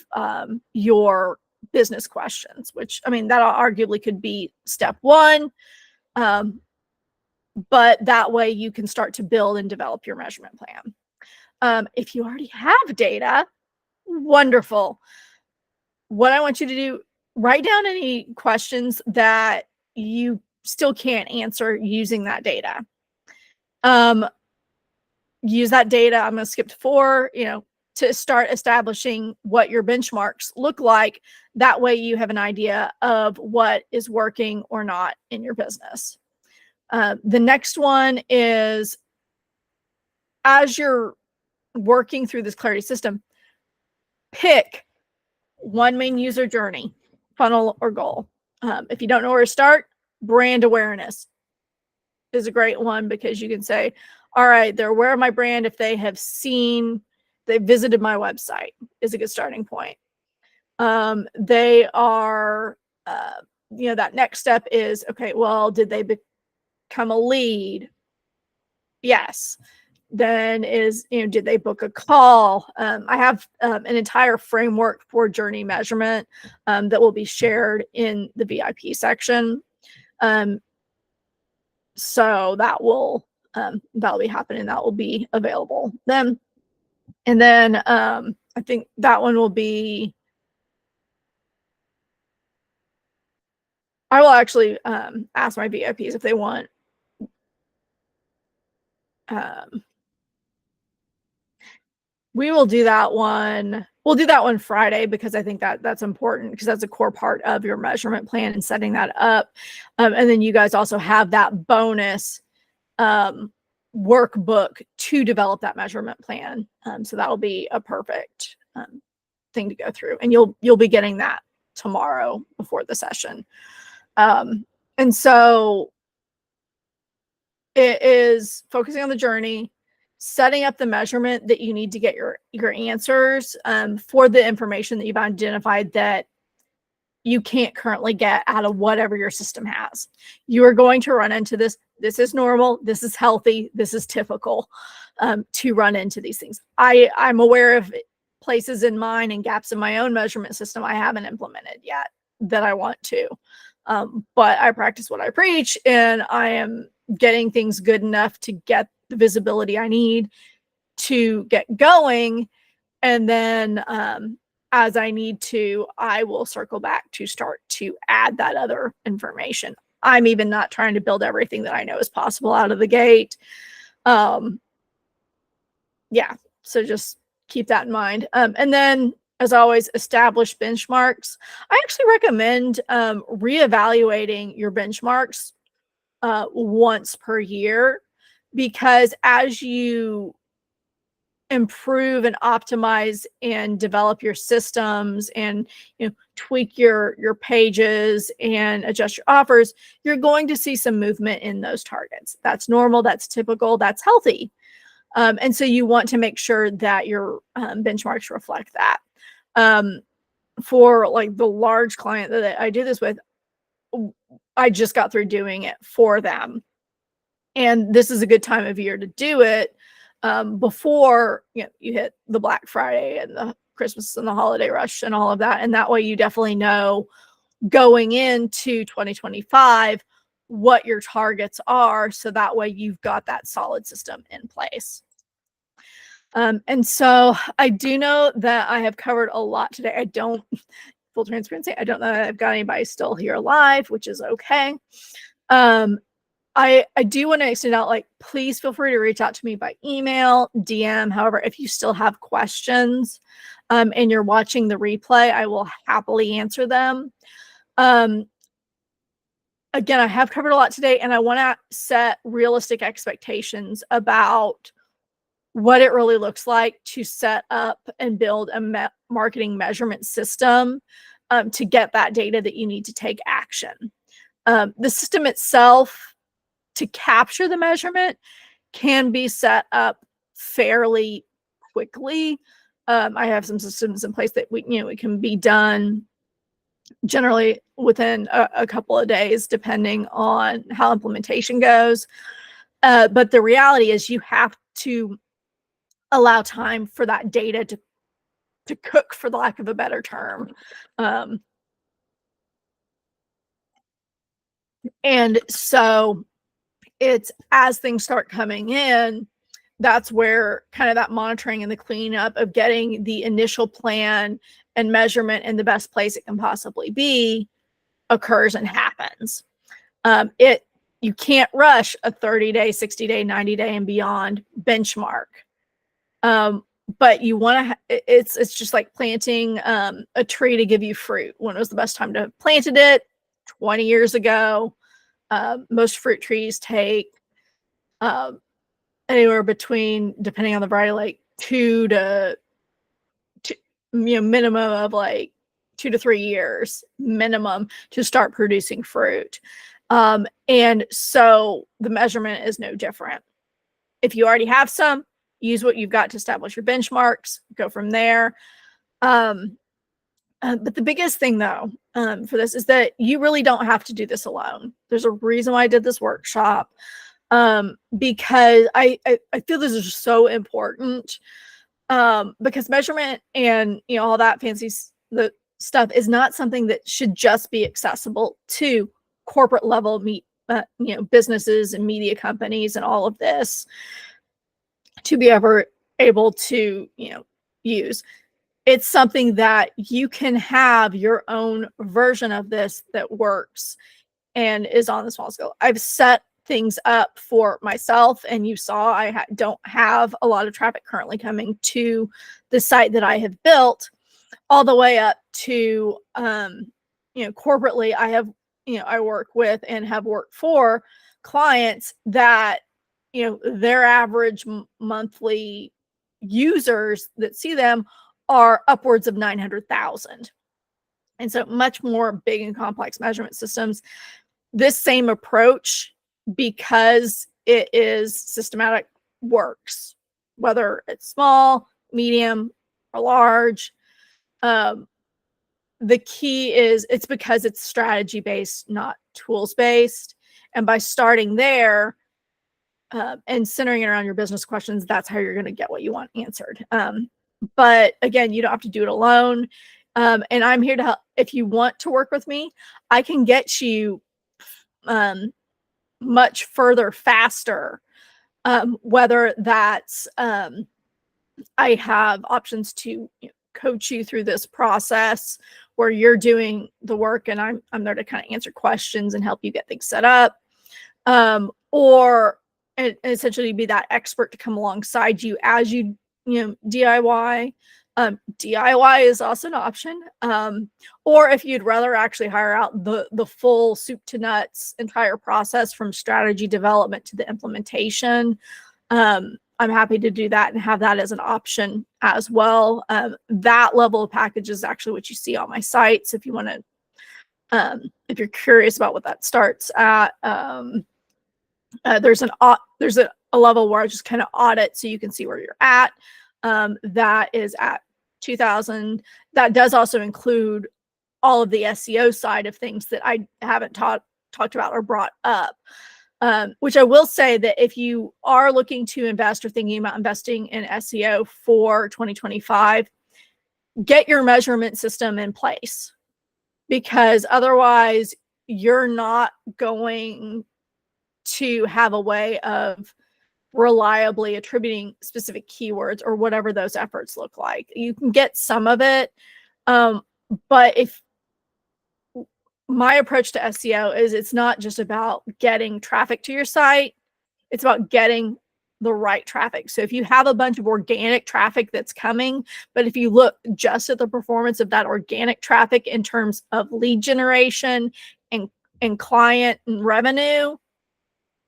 your business questions, which, I mean, that arguably could be step one. But that way you can start to build and develop your measurement plan. If you already have data, wonderful. What I want you to do, write down any questions that you still can't answer using that data. Use that data. I'm going to skip to 4, to start establishing what your benchmarks look like. That way you have an idea of what is working or not in your business. The next one is, as you're working through this Clarity system, pick one main user journey, funnel, or goal. If you don't know where to start, brand awareness is a great one, because you can say, all right, they're aware of my brand if they have visited my website, is a good starting point. They are, that next step is, okay, well, did they become a lead? Yes. Then is, did they book a call? I have an entire framework for journey measurement that will be shared in the VIP section. So that'll be happening. That will be available then. And then I think that one will be, I will actually ask my VIPs if they want we will do that one. We'll do that one Friday, because I think that's important, because that's a core part of your measurement plan and setting that up. And then you guys also have that bonus workbook to develop that measurement plan. So that'll be a perfect thing to go through, and you'll be getting that tomorrow before the session. And so it is focusing on the journey, setting up the measurement that you need to get your answers for the information that you've identified that you can't currently get out of whatever your system has. You are going to run into this. This is normal. This is healthy. This is typical to run into these things. I'm aware of places in mine and gaps in my own measurement system I haven't implemented yet that I want to. But I practice what I preach, and I am getting things good enough to get the visibility I need to get going. And then as I need to, I will circle back to start to add that other information. I'm even not trying to build everything that I know is possible out of the gate. Yeah, so just keep that in mind. And then, as always, establish benchmarks. I actually recommend reevaluating your benchmarks once per year, because as you improve and optimize and develop your systems and tweak your pages and adjust your offers, you're going to see some movement in those targets. That's normal, that's typical, that's healthy. And so you want to make sure that your benchmarks reflect that. For like the large client that I do this with, I just got through doing it for them, and this is a good time of year to do it before you hit the Black Friday and the Christmas and the holiday rush and all of that. And that way you definitely know going into 2025 what your targets are, so that way you've got that solid system in place. And so I do know that I have covered a lot today. I don't, full transparency, I don't know that I've got anybody still here live, which is okay. I do want to extend out, like, please feel free to reach out to me by email, DM. However, if you still have questions and you're watching the replay, I will happily answer them. Again, I have covered a lot today, and I want to set realistic expectations about what it really looks like to set up and build a marketing measurement system to get that data that you need to take action. The system itself, to capture the measurement, can be set up fairly quickly. I have some systems in place that it can be done generally within a couple of days, depending on how implementation goes. But the reality is you have to allow time for that data to cook, for the lack of a better term. And so it's, as things start coming in, that's where kind of that monitoring and the cleanup of getting the initial plan and measurement in the best place it can possibly be occurs and happens. You can't rush a 30-day, 60-day, 90-day and beyond benchmark. But you want to, it's just like planting a tree to give you fruit. When was the best time to have planted it? 20 years ago. Most fruit trees take anywhere between, depending on the variety, like 2 to minimum of like 2 to 3 years minimum to start producing fruit. And so the measurement is no different. If you already have some, use what you've got to establish your benchmarks, go from there. But the biggest thing, though, for this is that you really don't have to do this alone. There's a reason why I did this workshop, because I feel this is so important, because measurement and all that fancy the stuff is not something that should just be accessible to corporate level businesses and media companies and all of this to be able to use. It's something that you can have your own version of this that works and is on the small scale. I've set things up for myself, and you saw I don't have a lot of traffic currently coming to the site that I have built, all the way up to corporately. I have I work with and have worked for clients that their average monthly users that see them are upwards of 900,000. And so much more big and complex measurement systems. This same approach, because it is systematic, works. whether it's small, medium, or large. The key is it's because it's strategy based, not tools based. And by starting there and centering it around your business questions, that's how you're going to get what you want answered. But again, you don't have to do it alone. And I'm here to help. If you want to work with me, I can get you much further faster. Whether that's I have options to coach you through this process where you're doing the work and I'm there to kind of answer questions and help you get things set up, or and essentially be that expert to come alongside you as you DIY. DIY is also an option, or if you'd rather actually hire out the full soup to nuts entire process from strategy development to the implementation, I'm happy to do that and have that as an option as well. That level of package is actually what you see on my site. So if you want to, if you're curious about what that starts at, there's a level where I just kind of audit so you can see where you're at. That is at 2000. That does also include all of the SEO side of things that I haven't talked about or brought up. Which I will say that if you are looking to invest or thinking about investing in SEO for 2025, get your measurement system in place, because otherwise you're not going to have a way of reliably attributing specific keywords or whatever those efforts look like. You can get some of it, but if my approach to SEO is it's not just about getting traffic to your site, it's about getting the right traffic. So if you have a bunch of organic traffic that's coming, but if you look just at the performance of that organic traffic in terms of lead generation and client and revenue,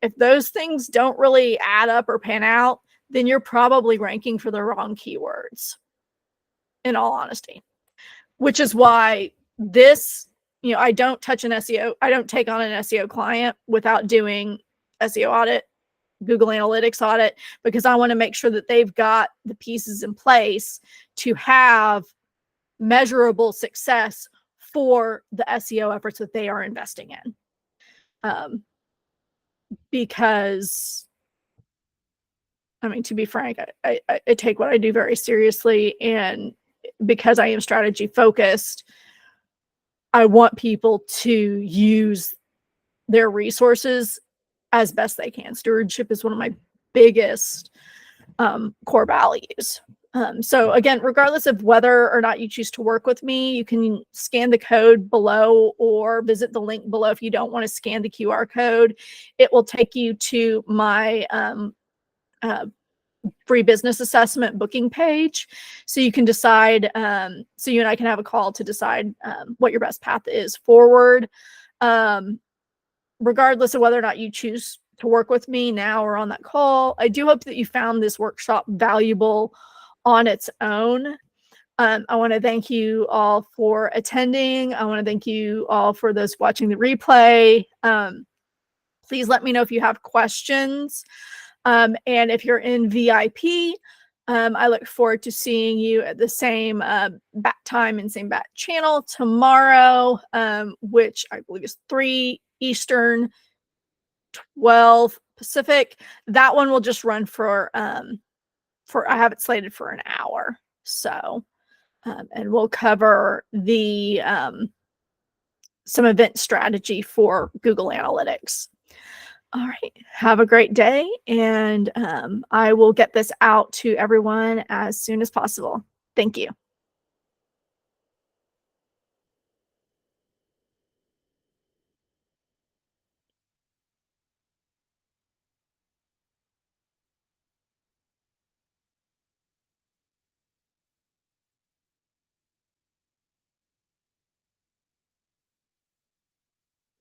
if those things don't really add up or pan out, then you're probably ranking for the wrong keywords, in all honesty. Which is why this, I don't touch an SEO. I don't take on an SEO client without doing SEO audit, Google Analytics audit, because I want to make sure that they've got the pieces in place to have measurable success for the SEO efforts that they are investing in. Because, I mean, to be frank, I take what I do very seriously, and because I am strategy focused, I want people to use their resources as best they can. Stewardship is one of my biggest core values. So again, regardless of whether or not you choose to work with me, you can scan the code below or visit the link below. If you don't want to scan the QR code, it will take you to my free business assessment booking page. So you can decide, so you and I can have a call to decide what your best path is forward. Regardless of whether or not you choose to work with me now or on that call, I do hope that you found this workshop valuable on its own. I want to thank you all for attending. I want to thank you all for those watching the replay. Please let me know if you have questions. And if you're in VIP, I look forward to seeing you at the same bat time and same bat channel tomorrow, which I believe is 3 Eastern, 12 Pacific. That one will just run for I have it slated for an hour. So, and we'll cover the some event strategy for Google Analytics. All right. Have a great day. And I will get this out to everyone as soon as possible. Thank you.